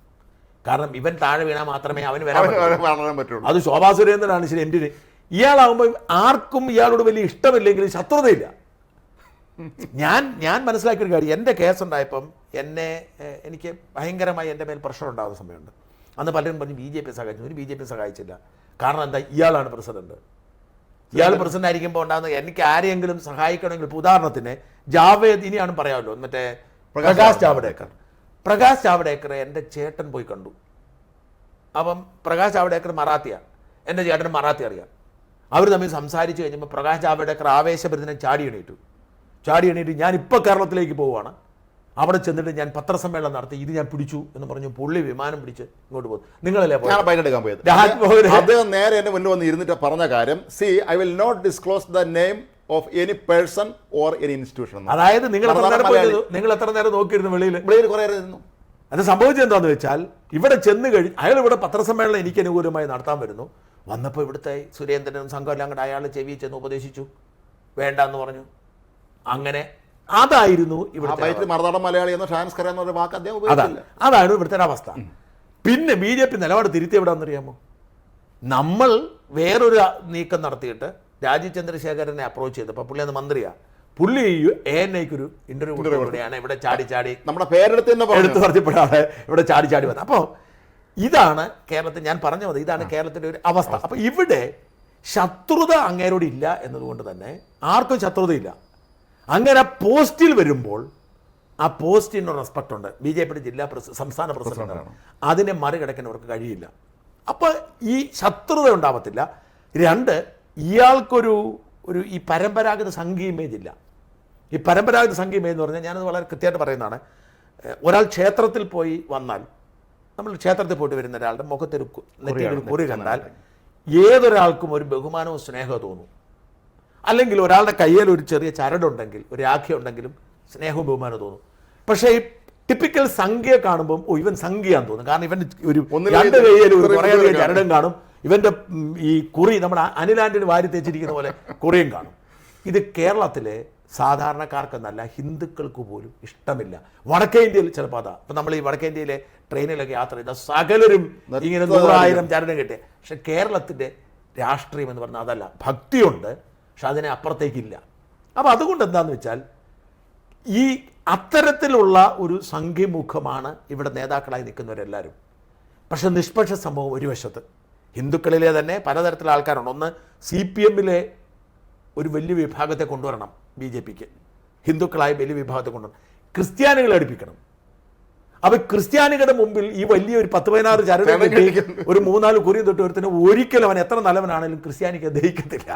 കാരണം ഇവൻ താഴെ വീണാൽ മാത്രമേ അവന് വരാൻ പറ്റുള്ളൂ. അത് ശോഭാ സുരേന്ദ്രനാണ് ശരി. എന്തിന് ഇയാളാകുമ്പോൾ ആർക്കും ഇയാളോട് വലിയ ഇഷ്ടമില്ലെങ്കിലും ശത്രുതയില്ല. ഞാൻ മനസ്സിലാക്കിയൊരു കാര്യം, എൻ്റെ കേസുണ്ടായപ്പം എനിക്ക് ഭയങ്കരമായി എൻ്റെ മേൽ പ്രഷർ ഉണ്ടാകുന്ന സമയമുണ്ട്. അന്ന് പലരും പറഞ്ഞു BJP സഹായിച്ചു. ഒരു BJP സഹായിച്ചില്ല. കാരണം എന്താ, ഇയാളാണ് പ്രസിഡന്റ്. ഇയാൾ പ്രസിഡന്റ് ആയിരിക്കുമ്പോൾ ഉണ്ടാകുന്നത് എനിക്ക് ആരെയെങ്കിലും സഹായിക്കണമെങ്കിൽ, ഇപ്പോൾ ഉദാഹരണത്തിന് ജാവേദ്, ഇനിയാണ് പറയാമല്ലോ, മറ്റേ പ്രകാശ് ജാവ്ദേക്കറെ എൻ്റെ ചേട്ടൻ പോയി കണ്ടു. അപ്പം പ്രകാശ് ജാവ്ദേക്കർ മറാത്തിയാണ്, എൻ്റെ ചേട്ടന് മറാത്തി അറിയാം. അവർ തമ്മിൽ സംസാരിച്ച് കഴിഞ്ഞപ്പോൾ പ്രകാശ് ജാവ്ദേക്കർ ആവേശഭരിതനെ ചാടി എണീറ്റ് ഞാനിപ്പോൾ കേരളത്തിലേക്ക് പോവുകയാണ്, അവിടെ ചെന്നിട്ട് ഞാൻ പത്രസമ്മേളനം നടത്തി, ഇത് ഞാൻ പിടിച്ചു എന്ന് പറഞ്ഞു. പുള്ളി വിമാനം പിടിച്ച് ഇങ്ങോട്ട് പോകും. നിങ്ങളല്ലേ പൈനെടുക്കാൻ പോയത്? അദ്ദേഹം നേരെ എന്നെ മുന്നിൽ വന്ന് ഇരുന്നിട്ട് പറഞ്ഞ കാര്യം, I will not disclose the name of any person or any institution. അതായത് നിങ്ങൾ എത്ര നേരം നോക്കിയിരുന്നു വെളിയിൽ കുറേ ഇരുന്നു. അത് സംഭവിച്ചത് എന്താണെന്ന് വെച്ചാൽ, ഇവിടെ ചെന്ന് കഴിഞ്ഞ് അയാൾ ഇവിടെ പത്രസമ്മേളനം എനിക്ക് അനുകൂലമായി നടത്താൻ വരുന്നു. വന്നപ്പോൾ ഇവിടുത്തെ സുരേന്ദ്രനും സംഘം എല്ലാം കൂടെ അയാൾ ചെവി ചെന്ന് ഉപദേശിച്ചു, വേണ്ടെന്ന് പറഞ്ഞു. അങ്ങനെ അതായിരുന്നു ഇവിടെ മലയാളി എന്ന ഷാൻസ്കർ എന്നൊരു വാക്ക് അദ്ദേഹം ഉപയോഗിച്ചില്ല. അതാണ് ഇവിടുത്തെ അവസ്ഥ. പിന്നെ BJP നിലപാട് തിരുത്തി എവിടാന്നറിയാമോ? നമ്മൾ വേറൊരു നീക്കം നടത്തിയിട്ട് രാജീവ് ചന്ദ്രശേഖരനെ അപ്രോച്ച് ചെയ്തപ്പോൾ പുള്ളി അന്ന് മന്ത്രിയാണ്. പുള്ളി ANIക്ക് ഒരു ഇന്റർവ്യൂ കൊടുത്തപ്പോഴാണ് ഇവിടെ ചാടി നമ്മുടെ പേരെടുത്ത് തന്നെ എടുത്തു പറഞ്ഞപ്പോഴാണ് ഇവിടെ ചാടി വന്നത്. അപ്പോൾ ഇതാണ് കേരളത്തിൽ ഞാൻ പറഞ്ഞു മതി, ഇതാണ് കേരളത്തിൻ്റെ ഒരു അവസ്ഥ. അപ്പോൾ ഇവിടെ ശത്രുത അങ്ങേരോട് ഇല്ല എന്നതുകൊണ്ട് തന്നെ ആർക്കും ശത്രുതയില്ല. അങ്ങനെ പോസ്റ്റിൽ വരുമ്പോൾ ആ പോസ്റ്റിന് റെസ്പെക്റ്റ് ഉണ്ട്. BJP ജില്ലാ സംസ്ഥാന പ്രസിഡന്റാണ്, അതിനെ മറികടക്കാൻ അവർക്ക് കഴിയില്ല. അപ്പോൾ ഈ ശത്രുത ഉണ്ടാവത്തില്ല. 2, ഇയാൾക്കൊരു ഈ പരമ്പരാഗത സംഘീയ ഇമേജ് ഇല്ല. ഈ പരമ്പരാഗത സംഘീയ ഇമേജ് എന്ന് പറഞ്ഞാൽ ഞാനത് വളരെ കൃത്യമായിട്ട് പറയുന്നതാണ്. ഒരാൾ ക്ഷേത്രത്തിൽ പോയി വന്നാൽ, നമ്മൾ ക്ഷേത്രത്തിൽ പോയിട്ട് വരുന്ന ഒരാളുടെ മുഖത്തൊരു നെറ്റിയൊരു കുറി കണ്ടാൽ ഏതൊരാൾക്കും ഒരു ബഹുമാനവും സ്നേഹവും തോന്നും. അല്ലെങ്കിൽ ഒരാളുടെ കയ്യിൽ ഒരു ചെറിയ ചരടുണ്ടെങ്കിൽ, ഒരു രാഖി ഉണ്ടെങ്കിലും സ്നേഹവും ബഹുമാനവും തോന്നും. പക്ഷേ ഈ ടിപ്പിക്കൽ സംഖ്യയെ കാണുമ്പോൾ ഇവൻ സംഖ്യയാന്ന് തോന്നും. കാരണം ഇവൻ ഒരു 2 കയ്യിൽ ഒരു കുറേയധികം ചരടും കാണും, ഇവന്റെ ഈ കുറി നമ്മുടെ അനിലാന്റിന് വാരി തേച്ചിരിക്കുന്ന പോലെ കുറിയും കാണും. ഇത് കേരളത്തിലെ സാധാരണക്കാർക്കെന്നല്ല, ഹിന്ദുക്കൾക്ക് പോലും ഇഷ്ടമില്ല. വടക്കേ ഇന്ത്യയിൽ ചിലപ്പോൾ അതാ. ഇപ്പം നമ്മൾ ഈ വടക്കേ ഇന്ത്യയിലെ ട്രെയിനിലൊക്കെ യാത്ര ചെയ്ത സകലരും ഇങ്ങനെ 100,000 ചരടും കിട്ടിയ. പക്ഷെ കേരളത്തിൻ്റെ രാഷ്ട്രീയം എന്ന് പറഞ്ഞാൽ അതല്ല. ഭക്തിയുണ്ട്, പക്ഷെ അതിനെ അപ്പുറത്തേക്കില്ല. അപ്പോൾ അതുകൊണ്ട് എന്താണെന്ന് വെച്ചാൽ ഈ അത്തരത്തിലുള്ള ഒരു സംഘിമുഖമാണ് ഇവിടെ നേതാക്കളായി നിൽക്കുന്നവരെല്ലാവരും. പക്ഷെ നിഷ്പക്ഷ സമൂഹം ഒരു വശത്ത്, ഹിന്ദുക്കളിലെ തന്നെ പലതരത്തിലുള്ള ആൾക്കാരുണ്ട്. ഒന്ന് CPMലെ ഒരു വലിയ വിഭാഗത്തെ കൊണ്ടുവരണം BJPക്ക്, ഹിന്ദുക്കളായ വലിയ വിഭാഗത്തെ കൊണ്ടുവരണം. ക്രിസ്ത്യാനികളെ അടുപ്പിക്കണം. അപ്പോൾ ക്രിസ്ത്യാനികളുടെ മുമ്പിൽ ഈ വലിയ ഒരു 10-16 ചരട് ഒരു 3-4 കുറിയും തൊട്ട് ഒരുത്തിന് ഒരിക്കലും അവൻ എത്ര നല്ലവനാണെങ്കിലും ക്രിസ്ത്യാനിക്ക് ദഹിക്കത്തില്ല.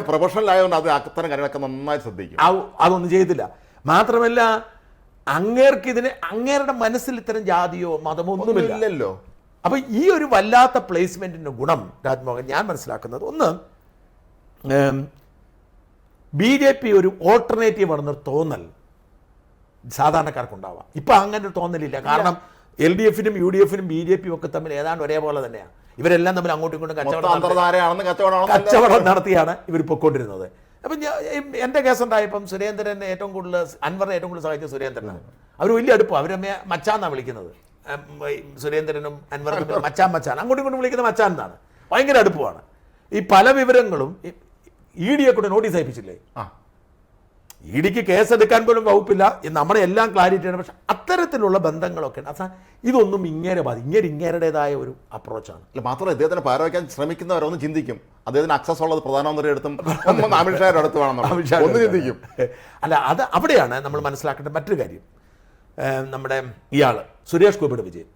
പ്രൊഫഷണൽ ആയതുകൊണ്ട് അത് അത്തരം കാര്യങ്ങളൊക്കെ നന്നായി ശ്രദ്ധിക്കും. അതൊന്നും ചെയ്യത്തില്ല. മാത്രമല്ല അങ്ങേരുടെ മനസ്സിൽ ഇത്തരം ജാതിയോ മതമോ ഒന്നുമില്ലല്ലോ. അപ്പോൾ ഈ ഒരു വല്ലാത്ത പ്ലേസ്മെന്റിന്റെ ഗുണം രാജ്മോഹൻ ഞാൻ മനസ്സിലാക്കുന്നത്, ഒന്ന് BJP ഒരു ഓൾട്ടർനേറ്റീവ് ആണെന്നൊരു തോന്നൽ സാധാരണക്കാർക്കുണ്ടാവാം. ഇപ്പം അങ്ങനെ ഒരു തോന്നലില്ല. കാരണം LDFനും UDFനും BJPയും ഒക്കെ തമ്മിൽ ഏതാണ്ട് ഒരേപോലെ തന്നെയാണ്. ഇവരെല്ലാം തമ്മിൽ അങ്ങോട്ടും ഇങ്ങോട്ടും കച്ചവടം നടത്തിയാണ് ഇവർ പൊയ്ക്കൊണ്ടിരുന്നത്. അപ്പം എൻ്റെ കേസുണ്ടായപ്പം സുരേന്ദ്രനെ ഏറ്റവും കൂടുതൽ, അൻവറിനെ ഏറ്റവും കൂടുതൽ സഹായിച്ച സുരേന്ദ്രനാണ്. അവർ വലിയ അടുപ്പം, അവരമ്മയെ മച്ചാന്നാണ് വിളിക്കുന്നത്. സുരേന്ദ്രനും അൻവറും മച്ചാൻ അങ്ങോട്ടും ഇങ്ങോട്ടും വിളിക്കുന്ന മച്ചാൻ എന്നാണ്. ഭയങ്കര അടുപ്പമാണ്. ഈ പല വിവരങ്ങളും EDയെ കൂടെ നോട്ടീസ് അയപ്പിച്ചില്ലേ? EDക്ക് കേസെടുക്കാൻ പോലും വകുപ്പില്ല. നമ്മുടെ എല്ലാം ക്ലാരിറ്റിയാണ്. പക്ഷെ അത്തരത്തിലുള്ള ബന്ധങ്ങളൊക്കെ ഇതൊന്നും ഇങ്ങേരുടേതായ ഒരു അപ്രോച്ചാണ്. മാത്രമല്ല, ഇദ്ദേഹത്തിന് പാരവയ്ക്കാൻ ശ്രമിക്കുന്നവരൊന്ന് ചിന്തിക്കും, അദ്ദേഹത്തിന് അക്സസ് ഉള്ളത് പ്രധാനമന്ത്രിയുടെ അടുത്തും അമിത്ഷായുടെ അടുത്ത് വേണമെന്ന് ചിന്തിക്കും. അല്ല, അത് അവിടെയാണ് നമ്മൾ മനസ്സിലാക്കേണ്ട മറ്റൊരു കാര്യം. നമ്മുടെ ഇയാൾ സുരേഷ് ഗോപിയുടെ വിജയം.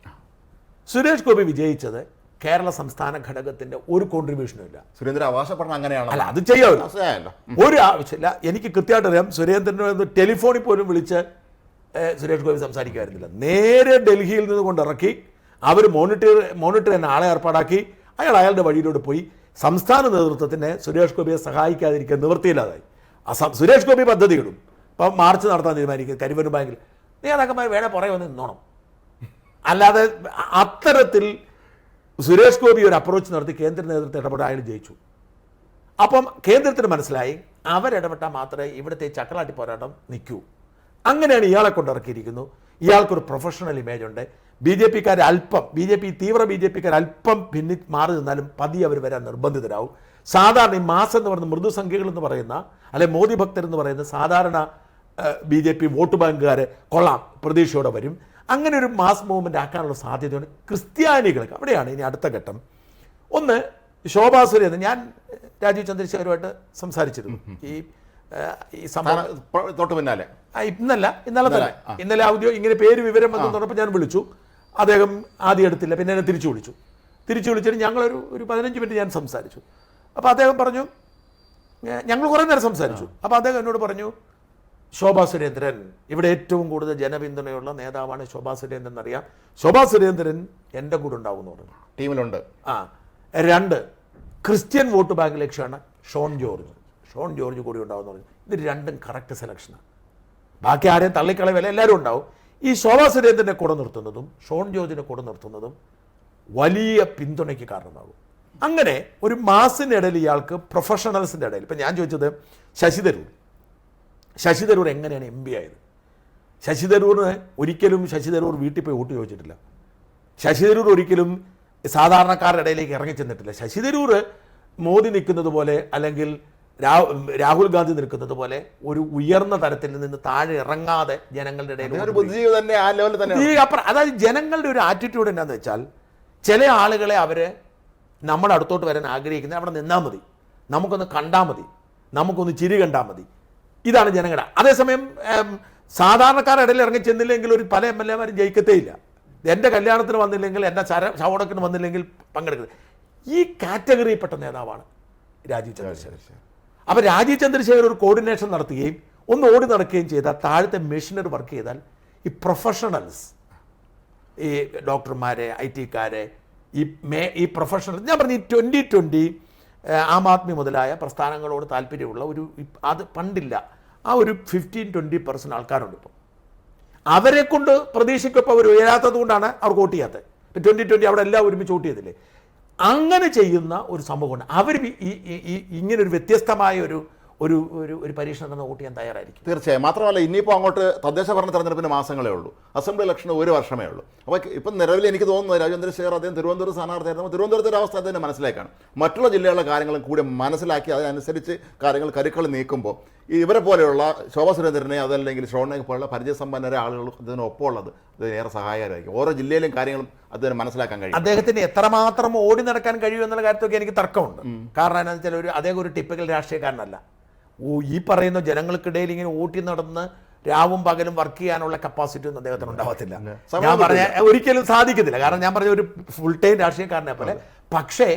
സുരേഷ് ഗോപി വിജയിച്ചത് കേരള സംസ്ഥാന ഘടകത്തിന്റെ ഒരു കോൺട്രിബ്യൂഷനും ഇല്ല. സുരേന്ദ്രൻ അവകാശപ്പെടണം അങ്ങനെയാണ്. അല്ല, അത് ചെയ്യാമല്ലോ, ഒരു ആവശ്യമില്ല. എനിക്ക് കൃത്യമായിട്ട് അറിയാം, സുരേന്ദ്രനെ ടെലിഫോണിൽ പോലും വിളിച്ച് സുരേഷ് ഗോപി സംസാരിക്കുമായിരുന്നില്ല. നേരെ ഡൽഹിയിൽ നിന്ന് കൊണ്ടിറക്കി അവർ മോണിറ്റർ തന്നെ ആളെ ഏർപ്പാടാക്കി. അയാളുടെ വഴിയിലൂടെ പോയി. സംസ്ഥാന നേതൃത്വത്തിന് സുരേഷ് ഗോപിയെ സഹായിക്കാതിരിക്കാൻ നിവൃത്തിയില്ലാതായി. സുരേഷ് ഗോപി പദ്ധതി ഇടും. ഇപ്പം മാർച്ച് നടത്താൻ തീരുമാനിക്കും കരിവന്നൂർ ബാങ്കിൽ. നേതാക്കന്മാർ വേണേ പുറകെ വന്ന് നിന്നോണം. അല്ലാതെ അത്തരത്തിൽ സുരേഷ് ഗോപി ഒരു അപ്രോച്ച് നടത്തി കേന്ദ്ര നേതൃത്വം ഇടപെട്ട് അയാൾ ജയിച്ചു. അപ്പം കേന്ദ്രത്തിന് മനസ്സിലായി അവരിടപെട്ടാൽ മാത്രമേ ഇവിടുത്തെ ചക്രലാട്ടി പോരാട്ടം നിൽക്കൂ. അങ്ങനെയാണ് ഇയാളെ കൊണ്ടിറക്കിയിരിക്കുന്നു. ഇയാൾക്കൊരു പ്രൊഫഷണൽ ഇമേജ് ഉണ്ട്. തീവ്ര ബി ജെ പിക്കാർ അല്പം മാറി നിന്നാലും പതിയെ അവർ വരാൻ നിർബന്ധിതരാവും. സാധാരണ ഈ മാസം എന്ന് പറയുന്ന മൃദുസംഖ്യകൾ എന്ന് പറയുന്ന, അല്ലെ മോദി ഭക്തർ എന്ന് പറയുന്ന സാധാരണ BJP വോട്ട് ബാങ്കുകാരെ കൊള്ളാം പ്രതീക്ഷയോടെ വരും. അങ്ങനെ ഒരു മാസ് മൂവ്മെൻ്റ് ആക്കാനുള്ള സാധ്യതയാണ് ക്രിസ്ത്യാനികൾക്ക്. അവിടെയാണ് ഇനി അടുത്ത ഘട്ടം. ഒന്ന്, ശോഭാ സുരേന്ദ്രൻ, ഞാൻ രാജീവ് ചന്ദ്രശേഖരുമായിട്ട് സംസാരിച്ചിരുന്നു ഈ സംഭവം തൊട്ട് പിന്നാലെ. ഇന്നലെ ഇങ്ങനെ പേര് വിവരം വന്നു പറഞ്ഞപ്പോൾ ഞാൻ വിളിച്ചു. അദ്ദേഹം ആദ്യം എടുത്തില്ല, പിന്നെ എന്നെ തിരിച്ചു വിളിച്ചിട്ട് ഞങ്ങളൊരു 15 മിനിറ്റ് ഞാൻ സംസാരിച്ചു. അപ്പോൾ അദ്ദേഹം പറഞ്ഞു, ഞങ്ങൾ കുറേ നേരം സംസാരിച്ചു. അപ്പോൾ അദ്ദേഹം എന്നോട് പറഞ്ഞു, ശോഭാ സുരേന്ദ്രൻ ഇവിടെ ഏറ്റവും കൂടുതൽ ജനപിന്തുണയുള്ള നേതാവാണ് ശോഭാ സുരേന്ദ്രൻ എന്നറിയാം. ശോഭാ സുരേന്ദ്രൻ എൻ്റെ കൂടെ ഉണ്ടാവും എന്ന് പറഞ്ഞു. ടീമിലുണ്ട്. 2, ക്രിസ്ത്യൻ വോട്ട് ബാങ്ക് ലക്ഷ്യമാണ് ഷോൺ ജോർജ് കൂടി ഉണ്ടാവും എന്ന് പറഞ്ഞു. ഇത് രണ്ടും കറക്റ്റ് സെലക്ഷനാണ്. ബാക്കി ആരെയും തള്ളിക്കളവില്ല, എല്ലാവരും ഉണ്ടാവും. ഈ ശോഭാ സുരേന്ദ്രനെ കൂടെ നിർത്തുന്നതും ഷോൺ ജോർജിനെ കൂടെ നിർത്തുന്നതും വലിയ പിന്തുണയ്ക്ക് കാരണമാകും. അങ്ങനെ ഒരു മാസിൻ്റെ ഇടയിൽ ഇയാൾക്ക് പ്രൊഫഷണൽസിൻ്റെ ഇടയിൽ, ഇപ്പം ഞാൻ ചോദിച്ചത് ശശി തരൂർ എങ്ങനെയാണ് MP ആയത്? ശശി തരൂർ വീട്ടിൽ പോയി വോട്ട് ചോദിച്ചിട്ടില്ല. ശശി തരൂർ ഒരിക്കലും സാധാരണക്കാരുടെ ഇടയിലേക്ക് ഇറങ്ങി ചെന്നിട്ടില്ല. ശശി തരൂർ മോദി നിൽക്കുന്നത് പോലെ അല്ലെങ്കിൽ രാഹുൽ ഗാന്ധി നിൽക്കുന്നത് പോലെ ഒരു ഉയർന്ന തരത്തിൽ നിന്ന് താഴെ ഇറങ്ങാതെ ജനങ്ങളുടെ ഇടയിൽ ഒരു ബുദ്ധിജീവി തന്നെ ആ ലെവലിൽ തന്നെ. അതായത് ജനങ്ങളുടെ ഒരു ആറ്റിറ്റ്യൂഡ് എന്താണെന്ന് വെച്ചാൽ ചില ആളുകളെ അവർ നമ്മുടെ അടുത്തോട്ട് വരാൻ ആഗ്രഹിക്കുന്നത് അവിടെ നിന്നാൽ മതി, നമുക്കൊന്ന് കണ്ടാൽ മതി, നമുക്കൊന്ന് ചിരി കണ്ടാൽ മതി, ഇതാണ് ജനങ്ങളുടെ. അതേസമയം സാധാരണക്കാരുടെ ഇടയിൽ ഇറങ്ങി ചെന്നില്ലെങ്കിൽ ഒരു പല MLA-മാരും ജയിക്കത്തേയില്ല. എൻ്റെ കല്യാണത്തിന് വന്നില്ലെങ്കിൽ, എൻ്റെ ചവടക്കിന് വന്നില്ലെങ്കിൽ പങ്കെടുക്കുന്നത്. ഈ കാറ്റഗറിയിൽപ്പെട്ട നേതാവാണ് രാജീവ് ചന്ദ്രശേഖർ. അപ്പോൾ രാജീവ് ചന്ദ്രശേഖർ ഒരു കോർഡിനേഷൻ നടത്തുകയും ഒന്ന് ഓടി നടക്കുകയും ചെയ്താൽ താഴത്തെ മെഷീനറി വർക്ക് ചെയ്താൽ ഈ പ്രൊഫഷണൽസ്, ഈ ഡോക്ടർമാരെ, IT-കാരെ, ഈ പ്രൊഫഷണൽ, ഞാൻ പറഞ്ഞു ഈ 2020 ആം ആദ്മി മുതലായ പ്രസ്ഥാനങ്ങളോട് താല്പര്യമുള്ള ഒരു, അത് പണ്ടില്ല, ആ ഒരു 15-20% ആൾക്കാരുണ്ട് ഇപ്പോൾ. അവരെ കൊണ്ട് പ്രതീക്ഷയ്ക്കൊപ്പം അവർ ഉയരാത്തത് കൊണ്ടാണ് അവർ വോട്ട് ചെയ്യാത്തത്. ഇപ്പോൾ 2020 അവിടെ എല്ലാം ഒരുമിച്ച് വോട്ട് ചെയ്തില്ലേ. അങ്ങനെ ചെയ്യുന്ന ഒരു സംഭവമുണ്ട്. അവർ ഇങ്ങനൊരു വ്യത്യസ്തമായ ഒരു പരീക്ഷണത്തിന് വോട്ട് ചെയ്യാൻ തയ്യാറായിരിക്കും. തീർച്ചയായും. മാത്രമല്ല ഇനിയിപ്പോൾ അങ്ങോട്ട് തദ്ദേശ ഭരണ തെരഞ്ഞെടുപ്പിന് മാസങ്ങളേ ഉള്ളൂ, അസംബ്ലി ഇലക്ഷന് 1 വർഷമേ ഉള്ളൂ. അപ്പോൾ ഇപ്പം നിലവിൽ എനിക്ക് തോന്നുന്നത് രാജീവ് ചന്ദ്രശേഖർ അദ്ദേഹം തിരുവനന്തപുരം സ്ഥാനാർത്ഥിയായിരുന്നു. തിരുവനന്തപുരത്തിൻ്റെ അവസ്ഥ അദ്ദേഹം മനസ്സിലാക്കാണ്. മറ്റുള്ള ജില്ലകളിലെ കാര്യങ്ങളും കൂടി മനസ്സിലാക്കി അതിനനുസരിച്ച് കാര്യങ്ങൾ കരുക്കൾ നീക്കുമ്പോൾ ഇവരെ പോലെയുള്ള ശോഭാ സുരേന്ദ്രനെ അതല്ലെങ്കിൽ ഷോണിനെ പോലുള്ള പരിചയസമ്പന്നരെ ആളുകൾ ഇതിനൊപ്പം ഉള്ളത് ഇതിനേറെ സഹായകരമായിരിക്കും. ഓരോ ജില്ലയിലും കാര്യങ്ങളും അദ്ദേഹം മനസ്സിലാക്കാൻ കഴിയും. അദ്ദേഹത്തിന് എത്രമാത്രം ഓടി നടക്കാൻ കഴിയും എന്നുള്ള കാര്യത്തൊക്കെ എനിക്ക് തർക്കമുണ്ട്. കാരണം എന്താണെന്ന് വെച്ചാൽ അദ്ദേഹം ഒരു ടിപ്പിക്കൽ രാഷ്ട്രീയക്കാരനല്ല. ഈ പറയുന്ന ജനങ്ങൾക്കിടയിൽ ഇങ്ങനെ ഓട്ടി നടന്ന് രാവും പകലും വർക്ക് ചെയ്യാനുള്ള കപ്പാസിറ്റി ഒന്നും അദ്ദേഹത്തിന് ഉണ്ടാവത്തില്ല. ഞാൻ പറഞ്ഞ ഒരിക്കലും സാധിക്കത്തില്ല. കാരണം ഞാൻ പറഞ്ഞ ഒരു ഫുൾ ടൈം രാഷ്ട്രീയക്കാരനെ പോലെ. പക്ഷേ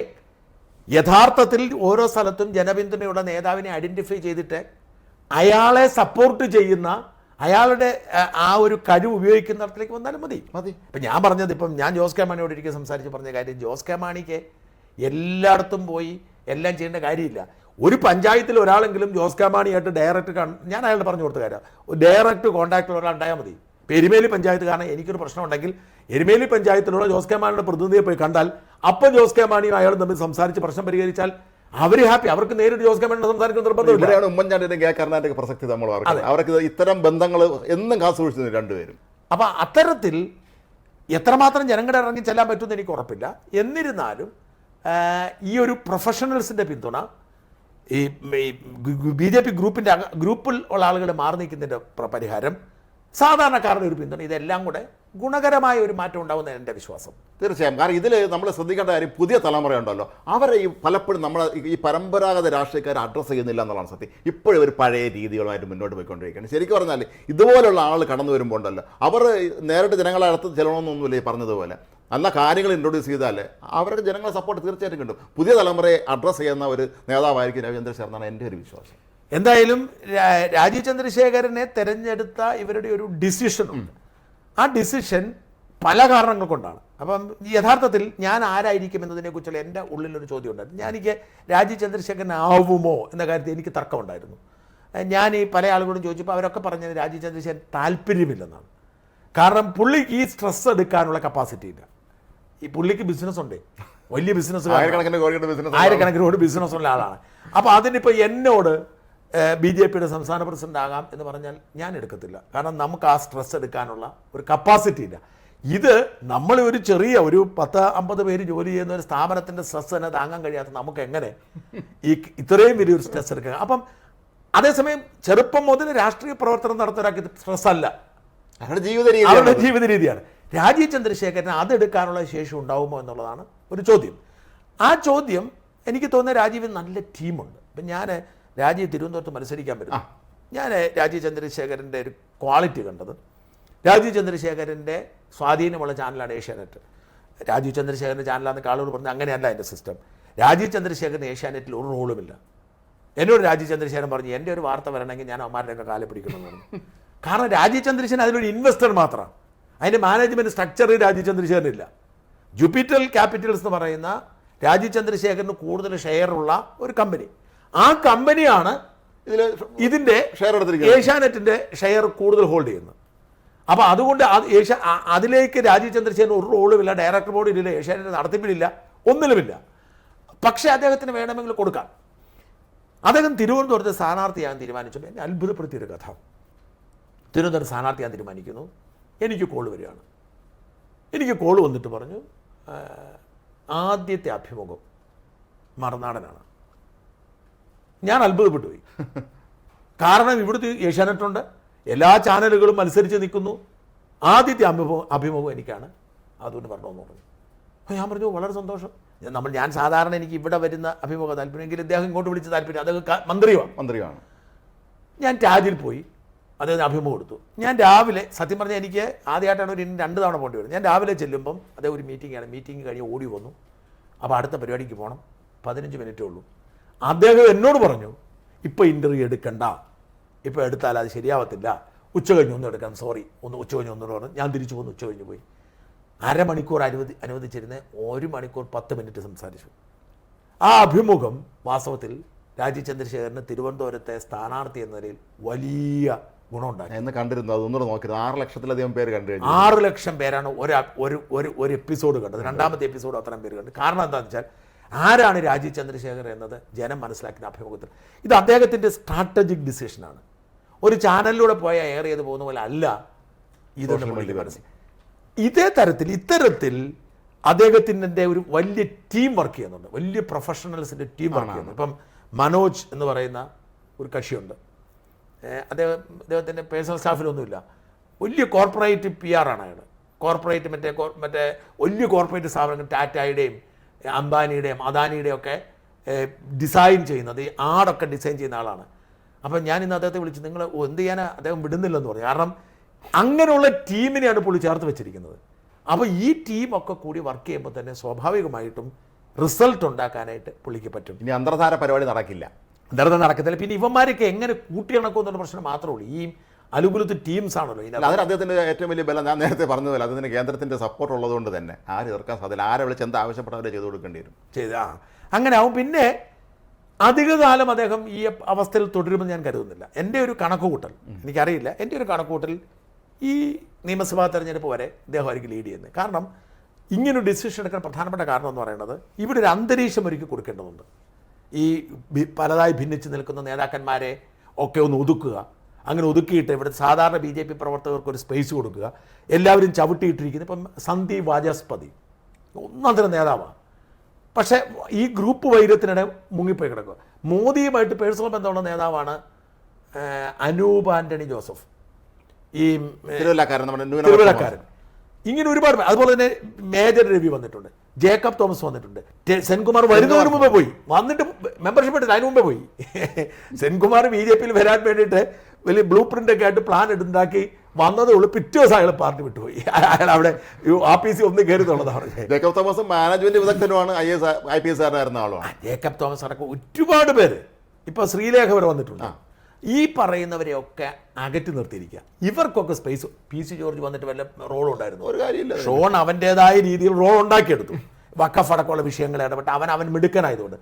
യഥാർത്ഥത്തിൽ ഓരോ സ്ഥലത്തും ജനപിന്തുണയുള്ള നേതാവിനെ ഐഡന്റിഫൈ ചെയ്തിട്ട് അയാളെ സപ്പോർട്ട് ചെയ്യുന്ന, അയാളുടെ ആ ഒരു കഴിവ് ഉപയോഗിക്കുന്നിടത്തേക്ക് വന്നാലും മതി. ഇപ്പം ഞാൻ പറഞ്ഞത്, ഇപ്പം ഞാൻ ജോസ് കെ മാണിയോട് ഒരിക്കൽ സംസാരിച്ച് പറഞ്ഞ കാര്യം, ജോസ് കെ മാണിക്ക് എല്ലായിടത്തും പോയി എല്ലാം ചെയ്യേണ്ട കാര്യമില്ല. ഒരു പഞ്ചായത്തിൽ ഒരാളെങ്കിലും ജോസ് കെ മാണിയായിട്ട് ഡയറക്റ്റ് ഞാൻ അയാളുടെ പറഞ്ഞു കൊടുത്ത കാര്യം, ഡയറക്റ്റ് കോൺടാക്റ്റിൽ ഒരാൾ ഉണ്ടായാൽ മതി. ഇപ്പോൾ എരുമേലി പഞ്ചായത്ത്, കാരണം എനിക്കൊരു പ്രശ്നമുണ്ടെങ്കിൽ എരുമേലി പഞ്ചായത്തിലുള്ള ജോസ് കെ മാണിയുടെ പ്രതിനിധിയെ പോയി കണ്ടാൽ അപ്പം ജോസ് കെ മാണിയും അയാളും തമ്മിൽ സംസാരിച്ച് പ്രശ്നം പരിഹരിച്ചാൽ അവർ ഹാപ്പി. അവർക്ക് നേരിട്ട് ജോസ് കെ മാണിയോട് സംസാരിക്കുന്ന നിർബന്ധമില്ല. ഇവിടെയാണ് ഉമ്മൻചാണ്ടിയുടെ കർണാടക പ്രസക്തി നമ്മൾ അവർക്ക് ഇത്തരം ബന്ധങ്ങൾ എന്നും കാത്തുസൂക്ഷിച്ചു രണ്ടുപേരും. അപ്പം അത്തരത്തിൽ എത്രമാത്രം ജനങ്ങളുടെ ഇറങ്ങി ചെല്ലാൻ പറ്റുമെന്ന് എനിക്ക് ഉറപ്പില്ല. എന്നിരുന്നാലും ഈ ഒരു പ്രൊഫഷണൽസിൻ്റെ പിന്തുണ, ഈ BJP ഗ്രൂപ്പിൽ ഉള്ള ആളുകൾ മാറി നിൽക്കുന്നതിൻ്റെ പരിഹാരം, സാധാരണക്കാരുടെ ഒരു പിന്തുണ, ഇതെല്ലാം കൂടെ ഗുണകരമായ ഒരു മാറ്റം ഉണ്ടാവുന്ന എൻ്റെ വിശ്വാസം. തീർച്ചയായും. കാരണം ഇതിൽ നമ്മൾ ശ്രദ്ധിക്കേണ്ട കാര്യം, പുതിയ തലമുറയുണ്ടല്ലോ, അവരെ ഈ പലപ്പോഴും നമ്മൾ ഈ പരമ്പരാഗത രാഷ്ട്രീയക്കാരെ അഡ്രസ്സ് ചെയ്യുന്നില്ല എന്നുള്ളതാണ് സത്യം. ഇപ്പോഴും ഒരു പഴയ രീതികളുമായിട്ട് മുന്നോട്ട് പോയിക്കൊണ്ടിരിക്കുകയാണ്. ശരിക്കും പറഞ്ഞാൽ ഇതുപോലുള്ള ആൾ കടന്നു വരുമ്പോൾ ഉണ്ടല്ലോ, അവർ നേരിട്ട് ജനങ്ങളെ അടുത്ത് ചെല്ലണമെന്നൊന്നുമില്ല. ഈ പറഞ്ഞതുപോലെ നല്ല കാര്യങ്ങൾ ഇൻട്രൊഡ്യൂസ് ചെയ്താൽ അവരുടെ ജനങ്ങളെ സപ്പോർട്ട് തീർച്ചയായിട്ടും കിട്ടും. പുതിയ തലമുറയെ അഡ്രസ്സ് ചെയ്യുന്ന ഒരു നേതാവായിരിക്കും രാജീവ് ചന്ദ്രശേഖർ എന്നാണ് എൻ്റെ ഒരു വിശ്വാസം. എന്തായാലും രാജീവ് ചന്ദ്രശേഖരനെ തെരഞ്ഞെടുത്ത ഇവരുടെ ഒരു ഡിസിഷനുണ്ട്. ആ ഡിസിഷൻ പല കാരണങ്ങൾ കൊണ്ടാണ്. അപ്പം യഥാർത്ഥത്തിൽ ഞാൻ ആരായിരിക്കും എന്നതിനെക്കുറിച്ചുള്ള എൻ്റെ ഉള്ളിലൊരു ചോദ്യം ഉണ്ടായിരുന്നു. എനിക്ക് രാജീവ് ചന്ദ്രശേഖരനാവുമോ എന്ന കാര്യത്തിൽ എനിക്ക് തർക്കമുണ്ടായിരുന്നു. ഞാൻ ഈ പല ആളുകളോടും ചോദിച്ചപ്പോൾ അവരൊക്കെ പറഞ്ഞത് രാജീവ് ചന്ദ്രശേഖരൻ താല്പര്യമില്ലെന്നാണ്. കാരണം പുള്ളിക്ക് ഈ സ്ട്രെസ് എടുക്കാനുള്ള കപ്പാസിറ്റി ഇല്ല. ഈ പുള്ളിക്ക് ബിസിനസ് ഉണ്ട്, വലിയ ബിസിനസ്, ആയിരക്കണക്കിന് കോടി ബിസിനസ് ഉള്ള ആളാണ്. അപ്പോൾ അതിനിപ്പോൾ എന്നോട് BJPയുടെ സംസ്ഥാന പ്രസിഡന്റ് ആകാം എന്ന് പറഞ്ഞാൽ ഞാൻ എടുക്കത്തില്ല. കാരണം നമുക്ക് ആ സ്ട്രെസ് എടുക്കാനുള്ള ഒരു കപ്പാസിറ്റി ഇല്ല. ഇത് നമ്മൾ ഒരു ചെറിയ ഒരു 10-50 പേര് ജോലി ചെയ്യുന്ന ഒരു സ്ഥാപനത്തിൻ്റെ സ്ട്രെസ് തന്നെ താങ്ങാൻ കഴിയാത്ത നമുക്ക് എങ്ങനെ ഇത്രയും വലിയൊരു സ്ട്രെസ് എടുക്കുക? അപ്പം അതേസമയം ചെറുപ്പം മുതൽ രാഷ്ട്രീയ പ്രവർത്തനം നടത്തുന്നവരാക്കി സ്ട്രെസ് അല്ല, അവരുടെ ജീവിത രീതിയാണ്. രാജീവ് ചന്ദ്രശേഖരന് അതെടുക്കാനുള്ള ശേഷി ഉണ്ടാവുമോ എന്നുള്ളതാണ് ഒരു ചോദ്യം. ആ ചോദ്യം എനിക്ക് തോന്നുന്ന രാജീവിന് നല്ല ടീമുണ്ട്. ഇപ്പം ഞാൻ രാജീവ് തിരുവനന്തപുരത്ത് മത്സരിക്കാൻ പറ്റും. ഞാൻ രാജീവ് ചന്ദ്രശേഖരൻ്റെ ഒരു ക്വാളിറ്റി കണ്ടത്, രാജീവ് ചന്ദ്രശേഖരൻ്റെ സ്വാധീനമുള്ള ചാനലാണ് ഏഷ്യാനെറ്റ്. രാജീവ് ചന്ദ്രശേഖരൻ്റെ ചാനലാണെന്ന് ആളുകൾ പറഞ്ഞു. അങ്ങനെയല്ല എൻ്റെ സിസ്റ്റം. രാജീവ് ചന്ദ്രശേഖരന് ഏഷ്യാനെറ്റിൽ ഒരു റോളുമില്ല. എന്നോട് രാജീവ് ചന്ദ്രശേഖരൻ പറഞ്ഞു, എൻ്റെ ഒരു വാർത്ത വരണമെങ്കിൽ ഞാൻ അവന്മാരുടെയൊക്കെ കാലം പിടിക്കണമെന്ന് പറഞ്ഞു. കാരണം രാജീവ് ചന്ദ്രശേഖരൻ അതിലൊരു ഇൻവെസ്റ്റർ മാത്രമാണ്. അതിൻ്റെ മാനേജ്മെൻറ്റ് സ്ട്രക്ചർ രാജീവ് ചന്ദ്രശേഖരനില്ല. ജൂപ്പിറ്റർ ക്യാപിറ്റൽസ് എന്ന് പറയുന്ന രാജീവ് ചന്ദ്രശേഖരന് കൂടുതൽ ഷെയറുള്ള ഒരു കമ്പനി. ആ കമ്പനിയാണ് ഇതിൻ്റെ ഏഷ്യാനെറ്റിൻ്റെ ഷെയർ കൂടുതൽ ഹോൾഡ് ചെയ്യുന്നത്. അപ്പോൾ അതുകൊണ്ട് അതിലേക്ക് രാജീവ് ചന്ദ്രശേഖരൻ ഒരു റോളുമില്ല, ഡയറക്ടർ ബോർഡിലില്ല, ഏഷ്യാനെറ്റ് നടത്തിപ്പിലില്ല, ഒന്നിലുമില്ല. പക്ഷേ അദ്ദേഹത്തിന് വേണമെങ്കിൽ കൊടുക്കാം. അദ്ദേഹം തിരുവനന്തപുരത്ത് സ്ഥാനാർത്ഥിയാകാൻ തീരുമാനിച്ചപ്പോൾ എന്നെ അത്ഭുതപ്പെടുത്തിയൊരു കഥ. തിരുവനന്തപുരം സ്ഥാനാർത്ഥിയാകാൻ തീരുമാനിക്കുന്നു, എനിക്ക് കോൾ വരികയാണ്. എനിക്ക് കോൾ വന്നിട്ട് പറഞ്ഞു, ആദ്യത്തെ അഭിമുഖം മറുനാടനാണ്, ഞാൻ അത്ഭുതപ്പെട്ടു പോയി. കാരണം ഇവിടുത്തെ ഏഷ്യാനെറ്റുണ്ട്, എല്ലാ ചാനലുകളും മത്സരിച്ച് നിൽക്കുന്നു. ആദ്യത്തെ അഭിമുഖം എനിക്കാണ്, അതുകൊണ്ട് പറഞ്ഞോന്ന് പറഞ്ഞു. അപ്പോൾ ഞാൻ പറഞ്ഞു വളരെ സന്തോഷം. ഞാൻ സാധാരണ എനിക്ക് ഇവിടെ വരുന്ന അഭിമുഖ താല്പര്യമെങ്കിൽ ഇദ്ദേഹം ഇങ്ങോട്ട് വിളിച്ച് താല്പര്യം, അദ്ദേഹം മന്ത്രിയാണ്. ഞാൻ ടാജിൽ പോയി അദ്ദേഹത്തിന് അഭിമുഖം കൊടുത്തു. ഞാൻ രാവിലെ സത്യം പറഞ്ഞാൽ എനിക്ക് ആദ്യമായിട്ടാണ് ഒരു 2 തവണ പോകേണ്ടി വരുന്നത്. ഞാൻ രാവിലെ ചെല്ലുമ്പം അദ്ദേഹം ഒരു മീറ്റിംഗ് കഴിഞ്ഞ് ഓടി വന്നു. അപ്പോൾ അടുത്ത പരിപാടിക്ക് പോകണം, 15 മിനിറ്റേ ഉള്ളൂ. അദ്ദേഹം എന്നോട് പറഞ്ഞു ഇപ്പോൾ ഇൻ്റർവ്യൂ എടുക്കണ്ട, ഇപ്പോൾ എടുത്താൽ അത് ശരിയാവത്തില്ല, ഉച്ച കഴിഞ്ഞ് ഒന്നും എടുക്കാം, സോറി ഉച്ച കഴിഞ്ഞ് ഒന്നും പറഞ്ഞു. ഞാൻ തിരിച്ചു പോന്നു, ഉച്ച കഴിഞ്ഞ് പോയി. അരമണിക്കൂർ അനുവദിച്ചിരുന്ന് 1 മണിക്കൂർ 10 മിനിറ്റ് സംസാരിച്ചു. ആ അഭിമുഖം വാസ്തവത്തിൽ രാജീവ് ചന്ദ്രശേഖരന് തിരുവനന്തപുരത്തെ സ്ഥാനാർത്ഥി എന്ന നിലയിൽ വലിയ ഗുണമുണ്ടായി എന്ന് കണ്ടിരുന്നു. അതൊന്നുകൂടെ നോക്കിയത് 6 ലക്ഷത്തിലധികം പേര് കണ്ടു കഴിഞ്ഞു. 6 ലക്ഷം പേരാണ് ഒരു എപ്പിസോഡ് കണ്ടത്. രണ്ടാമത്തെ എപ്പിസോഡ് അത്രയും പേര് കണ്ടു. കാരണം എന്താണെന്ന് വെച്ചാൽ ആരാണ് രാജീവ് ചന്ദ്രശേഖർ എന്നത് ജനം മനസ്സിലാക്കുന്ന അഭിമുഖത്തിൽ. ഇത് അദ്ദേഹത്തിൻ്റെ സ്ട്രാറ്റജിക് ഡിസിഷനാണ്. ഒരു ചാനലിലൂടെ പോയാൽ എയർ ചെയ്ത് പോകുന്ന പോലെ അല്ല ഇതെന്ന് മനസ്സിലാക്കി. ഇത്തരത്തിൽ അദ്ദേഹത്തിൻ്റെ ഒരു വലിയ ടീം വർക്ക് ചെയ്യുന്നുണ്ട്, വലിയ പ്രൊഫഷണൽസിൻ്റെ ടീം വർക്ക് ചെയ്യുന്നുണ്ട്. ഇപ്പം മനോജ് എന്ന് പറയുന്ന ഒരു കക്ഷിയുണ്ട്, അദ്ദേഹത്തിൻ്റെ പേഴ്സണൽ സ്റ്റാഫിലൊന്നുമില്ല, വലിയ കോർപ്പറേറ്റ് PR ആണ് അയാൾ. കോർപ്പറേറ്റ് മറ്റേ വലിയ കോർപ്പറേറ്റ് സ്ഥാപനങ്ങൾ ടാറ്റയുടെയും അംബാനിയുടെയും അദാനിയുടെയും ഒക്കെ ഡിസൈൻ ചെയ്യുന്നത്, ഈ ആടൊക്കെ ഡിസൈൻ ചെയ്യുന്ന ആളാണ്. അപ്പം ഞാൻ ഇന്ന് അദ്ദേഹത്തെ വിളിച്ച് നിങ്ങൾ എന്ത് ചെയ്യാനാ അദ്ദേഹം വിടുന്നില്ലെന്ന് പറഞ്ഞു. കാരണം അങ്ങനെയുള്ള ടീമിനെയാണ് പുള്ളി ചേർത്ത് വെച്ചിരിക്കുന്നത്. അപ്പോൾ ഈ ടീമൊക്കെ കൂടി വർക്ക് ചെയ്യുമ്പോൾ തന്നെ സ്വാഭാവികമായിട്ടും റിസൾട്ട് ഉണ്ടാക്കാനായിട്ട് പുള്ളിക്ക് പറ്റും. ഇനി അന്തർധാര പരിപാടി നടക്കില്ല, നടക്കത്തില്ല. പിന്നെ ഇവന്മാരൊക്കെ എങ്ങനെ കൂട്ടിയിണക്കുമെന്നുള്ള പ്രശ്നം മാത്രമേ ഉള്ളൂ. ഈ അനുകൂലത്തെ ടീംസ് ആണല്ലോ അതിന് അദ്ദേഹത്തിൻ്റെ ഏറ്റവും വലിയ ബലം. ഞാൻ നേരത്തെ പറഞ്ഞതുപോലെ അതിന് കേന്ദ്രത്തിൻ്റെ സപ്പോർട്ട് ഉള്ളതുകൊണ്ട് തന്നെ ആര് എതിർക്കാൻ സാധ്യത, ആരെ വിളിച്ച് എന്താ ആവശ്യപ്പെട്ടവരെ ചെയ്തു കൊടുക്കേണ്ടി വരും. അങ്ങനെ ആവും. പിന്നെ അധികകാലം അദ്ദേഹം ഈ അവസ്ഥയിൽ തുടരുമെന്ന് ഞാൻ കരുതുന്നില്ല. എൻ്റെ ഒരു കണക്കുകൂട്ടൽ, എനിക്കറിയില്ല, എൻ്റെ ഒരു കണക്കുകൂട്ടൽ ഈ നിയമസഭാ തെരഞ്ഞെടുപ്പ് വരെ ഇദ്ദേഹമായിരിക്കും ലീഡ് ചെയ്യുന്നത്. കാരണം ഇങ്ങനൊരു ഡിസിഷൻ എടുക്കാൻ പ്രധാനപ്പെട്ട കാരണം എന്ന് പറയുന്നത് ഇവിടെ ഒരു അന്തരീക്ഷം ഒരുക്കി കൊടുക്കേണ്ടതുണ്ട്. ഈ പലതായി ഭിന്നിച്ച് നിൽക്കുന്ന നേതാക്കന്മാരെ ഒക്കെ ഒന്ന് ഒതുക്കുക. അങ്ങനെ ഒതുക്കിയിട്ട് ഇവിടെ സാധാരണ BJP പ്രവർത്തകർക്ക് ഒരു സ്പേസ് കൊടുക്കുക. എല്ലാവരും ചവിട്ടിയിട്ടിരിക്കുന്നത്. ഇപ്പം സന്ദീപ് വാചസ്പതി ഒന്നാന്തരം നേതാവാണ്, പക്ഷേ ഈ ഗ്രൂപ്പ് വൈരത്തിനിടെ മുങ്ങിപ്പോയി കിടക്കുക. മോദിയുമായിട്ട് പേഴ്സണൽ ബന്ധമുള്ള നേതാവാണ് അനൂപ് ആൻ്റണി ജോസഫ്, ഈ തിരുവല്ലക്കാരൻ. ഇങ്ങനെ ഒരുപാട്. അതുപോലെ തന്നെ മേജർ രവി വന്നിട്ടുണ്ട്, ജേക്കബ് തോമസ് വന്നിട്ടുണ്ട്, സെൻകുമാർ വരുന്നതിന് മുമ്പേ പോയി, വന്നിട്ട് മെമ്പർഷിപ്പ് എടുത്തിട്ട് അതിന് മുമ്പേ പോയി. സെൻകുമാർ BJP വരാൻ വേണ്ടിയിട്ട് വലിയ ബ്ലൂ പ്രിന്റ് ഒക്കെ ആയിട്ട് പ്ലാൻ എടുത്തുണ്ടാക്കി വന്നതേ ഉള്ളൂ. പിറ്റേ ദിവസം അയാൾ പാർട്ടി വിട്ടുപോയി. അയാൾ അവിടെ RPC ഒന്ന് കയറിത്തുള്ളതാണ് പറഞ്ഞത്. ജേക്കബ് തോമസ് മാനേജ്മെന്റ് വിദഗ്ധനുമാണ്, IPS ആയിരുന്ന ആളാണ്. ജേക്കബ് തോമസ് അടക്കം ഒരുപാട് പേര്. ഇപ്പോൾ ശ്രീലേഖ വരെ വന്നിട്ടുണ്ട്. ഈ പറയുന്നവരെയൊക്കെ അകറ്റി നിർത്തിയിരിക്കുക. ഇവർക്കൊക്കെ സ്പേസ്. PC ജോർജ് വന്നിട്ട് വല്ല റോൾ ഉണ്ടായിരുന്നു? ഒരു കാര്യമില്ല. ഷോൺ അവൻ്റേതായ രീതിയിൽ റോൾ ഉണ്ടാക്കിയെടുത്തു. വഖഫ് അടക്കമുള്ള വിഷയങ്ങൾ ഇടപെട്ട് അവൻ മിടുക്കനായതുകൊണ്ട്.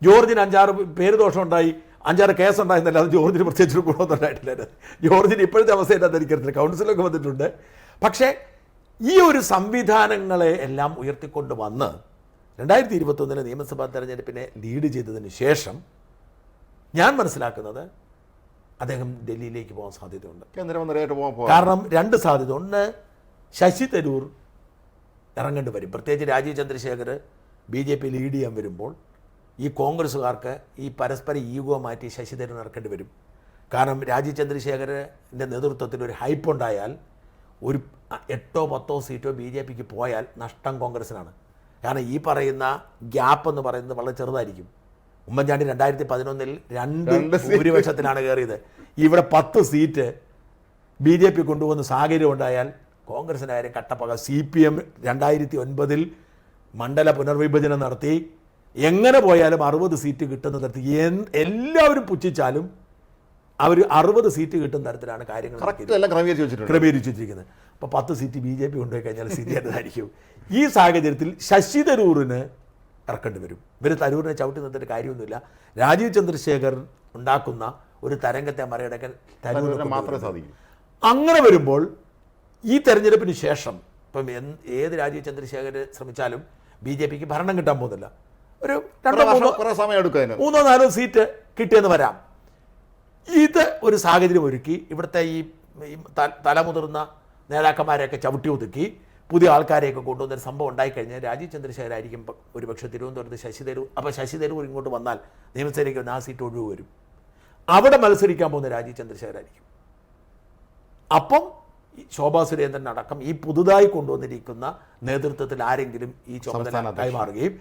ജോർജിന് 5-6 പേര് ദോഷം ഉണ്ടായി, 5-6 കേസ് ഉണ്ടായിരുന്നില്ല. അത് ജോർജിന് പ്രത്യേകിച്ചൊരു ഗുണമൊന്നും ഉണ്ടായിട്ടില്ല. ജോർജിന് ഇപ്പോഴത്തെ അവസ്ഥ എന്താണെന്ന് എനിക്കറിയില്ല. കൗൺസിലൊക്കെ വന്നിട്ടുണ്ട്. പക്ഷേ ഈ ഒരു സംവിധാനങ്ങളെ എല്ലാം ഉയർത്തിക്കൊണ്ട് വന്ന് 2021 നിയമസഭാ തെരഞ്ഞെടുപ്പിനെ ലീഡ് ചെയ്തതിന് ശേഷം ഞാൻ മനസ്സിലാക്കുന്നത് അദ്ദേഹം ഡൽഹിയിലേക്ക് പോകാൻ സാധ്യതയുണ്ട്. കേന്ദ്രമന്ത്രിയായിട്ട് പോകാൻ കാരണം 2 സാധ്യത. ഒന്ന്, ശശി തരൂർ ഇറങ്ങേണ്ടി വരും. പ്രത്യേകിച്ച് രാജീവ് ചന്ദ്രശേഖർ BJP ലീഡ് ചെയ്യാൻ വരുമ്പോൾ ഈ കോൺഗ്രസ്സുകാർക്ക് ഈ പരസ്പര ഈഗോ മാറ്റി ശശി തരൂർ ഇറക്കേണ്ടി വരും. കാരണം രാജീവ് ചന്ദ്രശേഖരൻ്റെ നേതൃത്വത്തിൽ ഒരു ഹൈപ്പ് ഉണ്ടായാൽ ഒരു 8-10 സീറ്റോ BJPക്ക് പോയാൽ നഷ്ടം കോൺഗ്രസ്സിനാണ്. കാരണം ഈ പറയുന്ന ഗ്യാപ്പ് എന്ന് പറയുന്നത് വളരെ ചെറുതായിരിക്കും. ഉമ്മൻചാണ്ടി 2011 2 ഭൂരിപക്ഷത്തിനാണ് കയറിയത്. ഇവിടെ 10 സീറ്റ് BJP കൊണ്ടുവന്ന് സാഹചര്യം ഉണ്ടായാൽ കോൺഗ്രസിൻ്റെ കാര്യം കട്ടപ്പക. CPM 2009 മണ്ഡല പുനർവിഭജനം നടത്തി. എങ്ങനെ പോയാലും 60 സീറ്റ് കിട്ടുന്ന തരത്തിൽ എല്ലാവരും പുച്ഛിച്ചാലും അവർ 60 സീറ്റ് കിട്ടുന്ന തരത്തിലാണ് കാര്യങ്ങൾ ക്രമീകരിച്ചു വെച്ചിരിക്കുന്നത്. അപ്പോൾ 10 സീറ്റ് BJP കൊണ്ടുപോയി കഴിഞ്ഞാൽ സ്ഥിതിയായിട്ടായിരിക്കും. ഈ സാഹചര്യത്തിൽ ശശി തരൂരിന് ഇറക്കേണ്ടി വരും. ഇവർ തരൂരിനെ ചവിട്ടി നിർത്തിയിട്ട് കാര്യമൊന്നുമില്ല. രാജീവ് ചന്ദ്രശേഖർ ഉണ്ടാക്കുന്ന ഒരു തരംഗത്തെ മറികടക്കാൻ തരൂരിന് മാത്രമേ സാധിക്കൂ. അങ്ങനെ വരുമ്പോൾ ഈ തെരഞ്ഞെടുപ്പിന് ശേഷം ഇപ്പം ഏത് രാജീവ് ചന്ദ്രശേഖർ ശ്രമിച്ചാലും BJPക്ക് ഭരണം കിട്ടാൻ പോകുന്നില്ല. ഒരു 3-4 സീറ്റ് കിട്ടിയെന്ന് വരാം. ഇത് ഒരു സാഹചര്യം ഒരുക്കി ഇവിടുത്തെ ഈ തലമുതിർന്ന നേതാക്കന്മാരെയൊക്കെ ചവിട്ടി ഒതുക്കി പുതിയ ആൾക്കാരെയൊക്കെ കൊണ്ടുവന്നൊരു സംഭവം ഉണ്ടായിക്കഴിഞ്ഞാൽ രാജീവ് ചന്ദ്രശേഖർ ആയിരിക്കും ഒരുപക്ഷെ തിരുവനന്തപുരത്ത് ശശി തരൂർ. അപ്പോൾ ശശി തരൂർ ഇങ്ങോട്ട് വന്നാൽ നിയമസഭയിലേക്ക് വന്ന് ആ സീറ്റ് ഒഴിവ് വരും. അവിടെ മത്സരിക്കാൻ പോകുന്ന രാജീവ് ചന്ദ്രശേഖർ ആയിരിക്കും. അപ്പം ശോഭാ സുരേന്ദ്രൻ അടക്കം ഈ പുതുതായി കൊണ്ടുവന്നിരിക്കുന്ന നേതൃത്വത്തിൽ ആരെങ്കിലും ഈ ചുമതല കൈമാറുകയും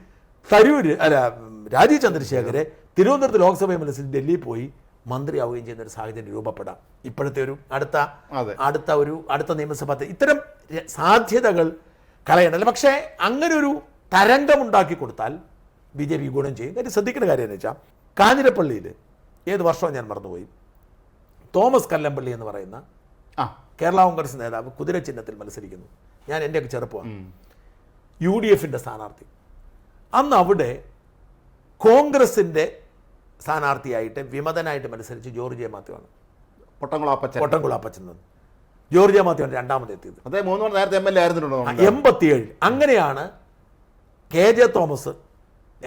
രാജീവ് ചന്ദ്രശേഖരെ തിരുവനന്തപുരത്ത് ലോക്സഭയിൽ മത്സരിച്ച് ഡൽഹിയിൽ പോയി മന്ത്രിയാവുകയും ചെയ്യുന്ന ഒരു സാഹചര്യം രൂപപ്പെടാം. ഇപ്പോഴത്തെ ഒരു അടുത്ത നിയമസഭ ഇത്തരം സാധ്യതകൾ കളയണ്ടല്ലോ. പക്ഷേ അങ്ങനെ ഒരു തരംഗമുണ്ടാക്കി കൊടുത്താൽ BJP ഗുണം ചെയ്യും. കാര്യം ശ്രദ്ധിക്കേണ്ട കാര്യം എന്ന് വെച്ചാൽ കാഞ്ഞിരപ്പള്ളിയിൽ ഏത് വർഷവും ഞാൻ മറന്നുപോയി, തോമസ് കല്ലമ്പള്ളി എന്ന് പറയുന്ന കേരള കോൺഗ്രസ് നേതാവ് കുതിര ചിഹ്നത്തിൽ മത്സരിക്കുന്നു. ഞാൻ എൻ്റെയൊക്കെ ചെറുപ്പമാണ്. UDF സ്ഥാനാർത്ഥി. അന്ന് അവിടെ കോൺഗ്രസിൻ്റെ സ്ഥാനാർത്ഥിയായിട്ട് വിമതനായിട്ട് മത്സരിച്ച് ജോർജ് ജെ മാത്യു ആണ്. പൊട്ടംകുളാപ്പച്ചൻ ജോർജ് ജെ മാത്യു ആണ് രണ്ടാമതെത്തിയത്. 87. അങ്ങനെയാണ് KJ തോമസ്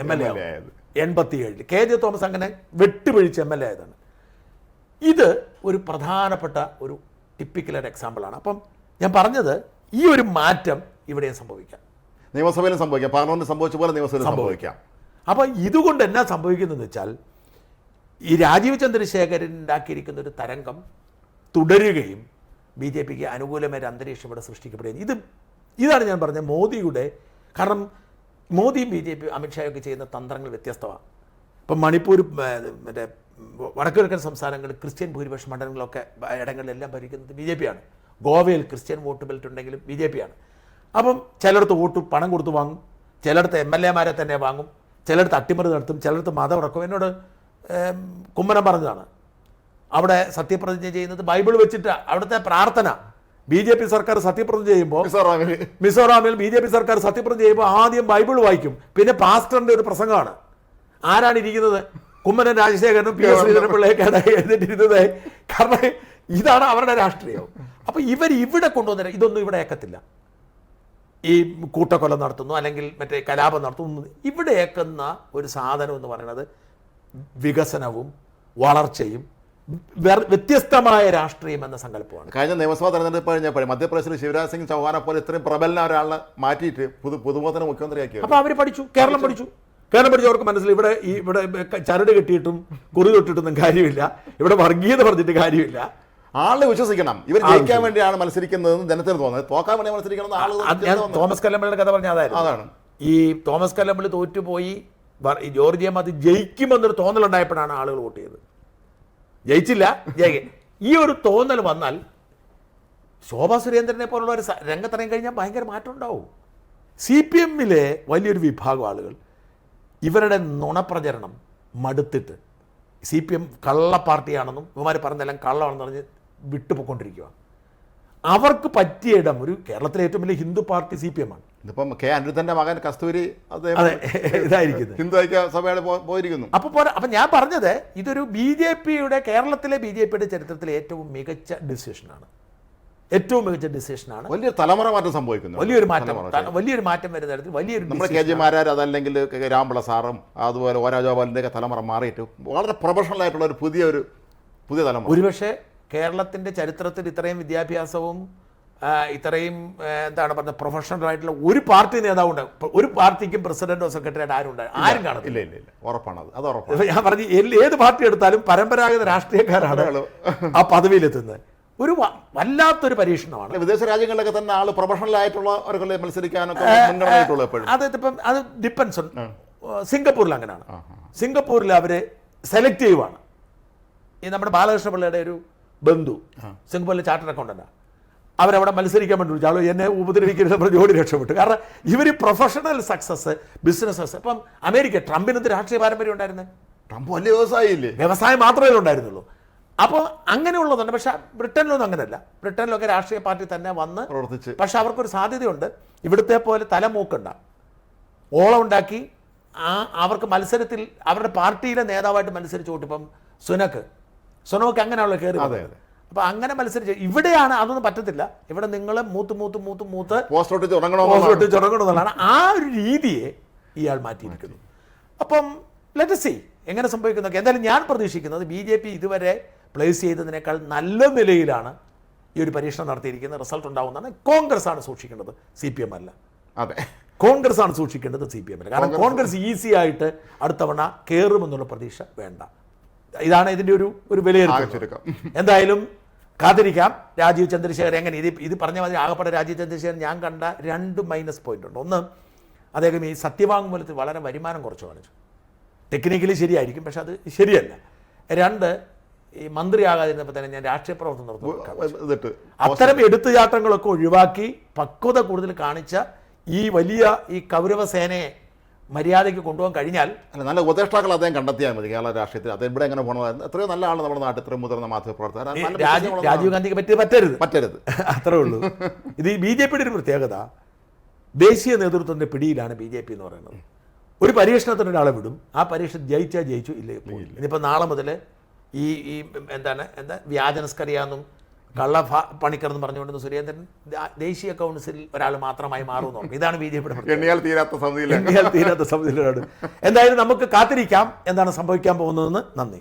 MLA ആയത്. 87 KJ തോമസ് അങ്ങനെ വെട്ടുപിഴിച്ച് MLA ആയതാണ്. ഇത് ഒരു പ്രധാനപ്പെട്ട ഒരു ടിപ്പിക്കൽ എക്സാമ്പിളാണ്. അപ്പം ഞാൻ പറഞ്ഞത് ഈ ഒരു മാറ്റം ഇവിടെയും സംഭവിക്കാം, നിയമസഭയിലും സംഭവിക്കാം, പാർലമെന്റ് സംഭവിച്ച പോലെ നിയമസഭയിലും സംഭവിക്കാം. അപ്പം ഇതുകൊണ്ട് എന്നാ സംഭവിക്കുന്നതെന്ന് വെച്ചാൽ ഈ രാജീവ് ചന്ദ്രശേഖരൻ ഉണ്ടാക്കിയിരിക്കുന്ന ഒരു തരംഗം തുടരുകയും BJPക്ക് അനുകൂലമായ ഒരു അന്തരീക്ഷം ഇവിടെ സൃഷ്ടിക്കപ്പെടുകയും ഇതാണ് ഞാൻ പറഞ്ഞത് മോദിയുടെ. കാരണം മോദിയും BJP അമിത്ഷായൊക്കെ ചെയ്യുന്ന തന്ത്രങ്ങൾ വ്യത്യസ്തമാണ്. ഇപ്പം മണിപ്പൂർ മറ്റേ വടക്കുകിഴക്കൻ സംസ്ഥാനങ്ങളിൽ ക്രിസ്ത്യൻ ഭൂരിപക്ഷ മണ്ഡലങ്ങളൊക്കെ ഇടങ്ങളിലെല്ലാം ഭരിക്കുന്നത് BJP ആണ്. ഗോവയിൽ ക്രിസ്ത്യൻ വോട്ട് ബെൽറ്റ് ഉണ്ടെങ്കിലും BJP ആണ്. അപ്പം ചിലയിടത്ത് വോട്ട് പണം കൊടുത്ത് വാങ്ങും, ചിലയിടത്ത് MLA തന്നെ വാങ്ങും, ചിലയിടത്ത് അട്ടിമറി നടത്തും, ചിലയിടത്ത് മതം ഇറക്കും. എന്നോട് കുമ്മനം പറഞ്ഞതാണ്, അവിടെ സത്യപ്രതിജ്ഞ ചെയ്യുന്നത് ബൈബിൾ വെച്ചിട്ട് അവിടുത്തെ പ്രാർത്ഥന. BJP സർക്കാർ സത്യപ്രതിജ്ഞ ചെയ്യുമ്പോൾ മിസോറാമിൽ BJP സർക്കാർ സത്യപ്രതിജ്ഞ ചെയ്യുമ്പോൾ ആദ്യം ബൈബിൾ വായിക്കും, പിന്നെ പാസ്റ്ററിന്റെ ഒരു പ്രസംഗമാണ്. ആരാണ് ഇരിക്കുന്നത്? കുമ്മനം രാജശേഖരനും PS ശ്രീധരൻപിള്ളയൊക്കെയാണ് എഴുതിട്ടിരുന്നത്. കാരണം ഇതാണ് അവരുടെ രാഷ്ട്രീയം. അപ്പൊ ഇവിടെ കൊണ്ടുവന്ന ഇതൊന്നും ഇവിടെ ഏക്കത്തില്ല. ഈ കൂട്ടക്കൊല നടത്തുന്നു അല്ലെങ്കിൽ മറ്റേ കലാപം നടത്തുന്നു. ഇവിടെ ഏക്കുന്ന ഒരു സാധനം എന്ന് പറയുന്നത് വികസനവും വളർച്ചയും വ്യത്യസ്തമായ രാഷ്ട്രീയം എന്ന സങ്കല്പമാണ്. കഴിഞ്ഞ നിയമസഭാ തെരഞ്ഞെടുപ്പ് കഴിഞ്ഞപ്പോൾ മധ്യപ്രദേശിൽ ശിവരാജ് സിംഗ് ചൗഹാനെ പോലെ ഇത്രയും പ്രബലന ഒരാളെ മാറ്റിയിട്ട് പുതുമുഖത്തിന് മുഖ്യമന്ത്രിയാക്കി. അപ്പോൾ അവർ പഠിച്ചു, കേരളം പഠിച്ചു അവർക്ക് മനസ്സിലായി ഇവിടെ ചരട് കെട്ടിയിട്ടും കുറി തൊട്ടിട്ടൊന്നും കാര്യമില്ല, ഇവിടെ വർഗീയത പറഞ്ഞിട്ട് കാര്യമില്ല. ആളെ വിശ്വസിക്കണം. ഇവർ ജയിക്കാൻ വേണ്ടിയാണ് മത്സരിക്കുന്നതെന്ന് ജനത്തിന് തോന്നുന്നത്, തോക്കാൻ വേണ്ടി മത്സരിക്കണം. തോമസ് കല്ലമ്പള്ളിയുടെ കഥ പറഞ്ഞ അതാണ്. ഈ തോമസ് കല്ലമ്പള്ളി തോറ്റുപോയി ജോർജ് ജെ മാത്യു ജയിക്കുമെന്നൊരു തോന്നലുണ്ടായപ്പോഴാണ് ആളുകൾ വോട്ട് ചെയ്തത്. ജയിച്ചില്ല, ഈ ഒരു തോന്നൽ വന്നാൽ ശോഭാ സുരേന്ദ്രനെ പോലുള്ള ഒരു രംഗത്തിറങ്ങി കഴിഞ്ഞാൽ ഭയങ്കര മാറ്റം ഉണ്ടാവും. CPMലെ വലിയൊരു വിഭാഗം ആളുകൾ ഇവരുടെ നുണപ്രചരണം മടുത്തിട്ട് CPM കള്ള പാർട്ടിയാണെന്നും ഇവന്മാർ പറഞ്ഞെല്ലാം കള്ളമാണെന്ന് പറഞ്ഞ് വിട്ടുപോയിക്കൊണ്ടിരിക്കുക. അവർക്ക് പറ്റിയ ഇടം ഒരു കേരളത്തിലെ ഏറ്റവും വലിയ ഹിന്ദു പാർട്ടി CPM ആണ്. ഇതിപ്പം K. അനിരുദ്ധന്റെ മകൻ കസ്തൂരി ഇതായിരിക്കുന്നു, ഹിന്ദു ഐക്യ സഭയുടെ പോയിരിക്കുന്നു. അപ്പം ഞാൻ പറഞ്ഞത് ഇതൊരു കേരളത്തിലെ BJPയുടെ ചരിത്രത്തിലെ ഏറ്റവും മികച്ച ഡിസിഷനാണ്. വലിയൊരു തലമുറ മാറ്റം സംഭവിക്കുന്നു. വലിയൊരു മാറ്റം വരുന്ന തരത്തിൽ വലിയൊരു നമ്മുടെ KG മാരാർ അതല്ലെങ്കിൽ രാംപിള്ള സാറും അതുപോലെ ഓരാജോപാലിൻ്റെ ഒക്കെ തലമുറ മാറിയിട്ട് വളരെ പ്രൊഫഷണൽ ആയിട്ടുള്ള ഒരു പുതിയ തലമുറ. ഒരുപക്ഷെ കേരളത്തിന്റെ ചരിത്രത്തിൽ ഇത്രയും വിദ്യാഭ്യാസവും ഇത്രയും എന്താണ് പറഞ്ഞ പ്രൊഫഷണൽ ആയിട്ടുള്ള ഒരു പാർട്ടി നേതാവുണ്ട്. ഒരു പാർട്ടിക്കും പ്രസിഡന്റോ സെക്രട്ടറിയായിട്ട് ആരും കാണത്തില്ല. ഉറപ്പാണ് അത് ഉറപ്പാണ്. ഞാൻ പറഞ്ഞു ഏത് പാർട്ടി എടുത്താലും പരമ്പരാഗത രാഷ്ട്രീയക്കാരാണ് ആ പദവിയിലെത്തുന്നത്. ഒരു വല്ലാത്തൊരു പരീക്ഷണമാണ്. വിദേശ രാജ്യങ്ങളിലൊക്കെ തന്നെ ആള് പ്രൊഫഷണൽ ആയിട്ടുള്ള മത്സരിക്കാനൊക്കെ അത് ഡിപ്പെൻസ്. സിംഗപ്പൂരിൽ അങ്ങനെയാണ്. സിംഗപ്പൂരിൽ അവര് സെലക്ട് ചെയ്യുവാണ്. ഈ നമ്മുടെ ബാലകൃഷ്ണ പിള്ളയുടെ ഒരു ബന്ധു സിംഗപ്പൂരിലെ ചാർട്ടേഡ് അക്കൗണ്ടന്റാണ്. അവരവിടെ മത്സരിക്കാൻ വേണ്ടി വിളിച്ചാലോ എന്നെ ഉപദ്രവിക്കരുത് ജോലി രക്ഷപ്പെട്ടു. കാരണം ഇവർ പ്രൊഫഷണൽ സക്സസ്, ബിസിനസ് സക്സസ്. ഇപ്പം ട്രംപിനൊന്നും രാഷ്ട്രീയ പാരമ്പര്യം ഉണ്ടായിരുന്നത്? ട്രംപ് വലിയ വ്യവസായില്ലേ? വ്യവസായം മാത്രമേ ഉണ്ടായിരുന്നുള്ളൂ. അപ്പോൾ അങ്ങനെയുള്ളതുണ്ട്. പക്ഷെ ബ്രിട്ടനിലൊന്നും അങ്ങനെയല്ല. ബ്രിട്ടനിലൊക്കെ രാഷ്ട്രീയ പാർട്ടി തന്നെ വന്ന് പ്രവർത്തിച്ച്. പക്ഷെ അവർക്കൊരു സാധ്യതയുണ്ട്. ഇവിടുത്തെ പോലെ തലമൂക്കണ്ട ഓളം ഉണ്ടാക്കി അവർക്ക് മത്സരത്തിൽ അവരുടെ പാർട്ടിയിലെ നേതാവായിട്ട് മത്സരിച്ചു കൊടുത്തു. ഇപ്പം സുനക്ക് അങ്ങനെയുള്ള കയറി. അപ്പൊ അങ്ങനെ മത്സരിച്ച് ഇവിടെയാണ് അതൊന്നും പറ്റത്തില്ല. ഇവിടെ നിങ്ങൾ മൂത്ത് ചുടങ്ങണമെന്നുള്ളതാണ് ആ ഒരു രീതിയെ ഇയാൾ മാറ്റിയിരിക്കുന്നു. അപ്പം ലെറ്റ് സീ എങ്ങനെ സംഭവിക്കുന്നൊക്കെ. എന്തായാലും ഞാൻ പ്രതീക്ഷിക്കുന്നത് BJP ഇതുവരെ പ്ലേസ് ചെയ്തതിനേക്കാൾ നല്ല നിലയിലാണ് ഈ ഒരു പരീക്ഷണം നടത്തിയിരിക്കുന്ന റിസൾട്ട് ഉണ്ടാവുന്നതാണ്. കോൺഗ്രസ് ആണ് സൂക്ഷിക്കേണ്ടത്, CPM അല്ല. അതെ, കോൺഗ്രസ് ആണ് സൂക്ഷിക്കേണ്ടത്, CPM അല്ല. കാരണം കോൺഗ്രസ് ഈസി ആയിട്ട് അടുത്തവണ കയറുമെന്നുള്ള പ്രതീക്ഷ വേണ്ട. ഇതാണ് ഇതിൻ്റെ ഒരു വിലയിരുത്തൽ. എന്തായാലും കാത്തിരിക്കാം. രാജീവ് ചന്ദ്രശേഖർ എങ്ങനെ ഇത് പറഞ്ഞ മാതിരി ആകപ്പെട്ട രാജീവ് ചന്ദ്രശേഖർ ഞാൻ കണ്ട 2 മൈനസ് പോയിന്റ് ഉണ്ട്. ഒന്ന്, അദ്ദേഹം ഈ സത്യവാങ്മൂലത്തിൽ വളരെ വരുമാനം കുറച്ച് കാണിച്ചു. ടെക്നിക്കലി ശരിയായിരിക്കും, പക്ഷെ അത് ശരിയല്ല. 2, ഈ മന്ത്രിയാകാതിരുന്നപ്പോൾ തന്നെ ഞാൻ രാഷ്ട്രീയ പ്രവർത്തനം നടത്തുന്നു. അത്തരം എടുത്തുചാട്ടങ്ങളൊക്കെ ഒഴിവാക്കി പക്വത കൂടുതൽ കാണിച്ച ഈ വലിയ ഈ കൗരവസേനയെ മര്യാദയ്ക്ക് കൊണ്ടുപോകാൻ കഴിഞ്ഞാൽ അല്ല, നല്ല ഉപദേഷ്ടാക്കൾ അദ്ദേഹം കണ്ടെത്തിയാൽ മതി കേരള രാഷ്ട്രീയത്തിൽ. അത് ഇവിടെ എങ്ങനെ പോകണമായിരുന്നു. എത്രയോ നല്ല ആളാണ് നമ്മുടെ നാട്ടിൽ, ഇത്രയും മുതിർന്ന മാധ്യമപ്രവർത്തകർ. രാജീവ് ഗാന്ധിക്ക് പറ്റരുത് അത്രേ ഉള്ളൂ. ഇത് BJPയുടെ ഒരു പ്രത്യേകത, ദേശീയ നേതൃത്വത്തിൻ്റെ പിടിയിലാണ് BJP എന്ന് പറയുന്നത്. ഒരു പരീക്ഷണത്തിന് ഒരാളെ വിടും, ആ പരീക്ഷ ജയിച്ചാൽ ജയിച്ചു, ഇല്ലേ പോയില്ല. ഇനിയിപ്പോൾ നാളെ മുതൽ ഈ എന്താ വ്യാജനസ്കറിയാന്നും പണിക്കറെന്ന് പറഞ്ഞുകൊണ്ട് സുരേന്ദ്രൻ ദേശീയ കൗൺസിൽ ഒരാൾ മാത്രമായി മാറുന്നു. ഇതാണ് BJPയുടെ എണ്ണിയാൽ തീരാത്ത സമിതിയിലാണ്. എന്തായാലും നമുക്ക് കാത്തിരിക്കാം എന്താണ് സംഭവിക്കാൻ പോകുന്നതെന്ന്. നന്ദി.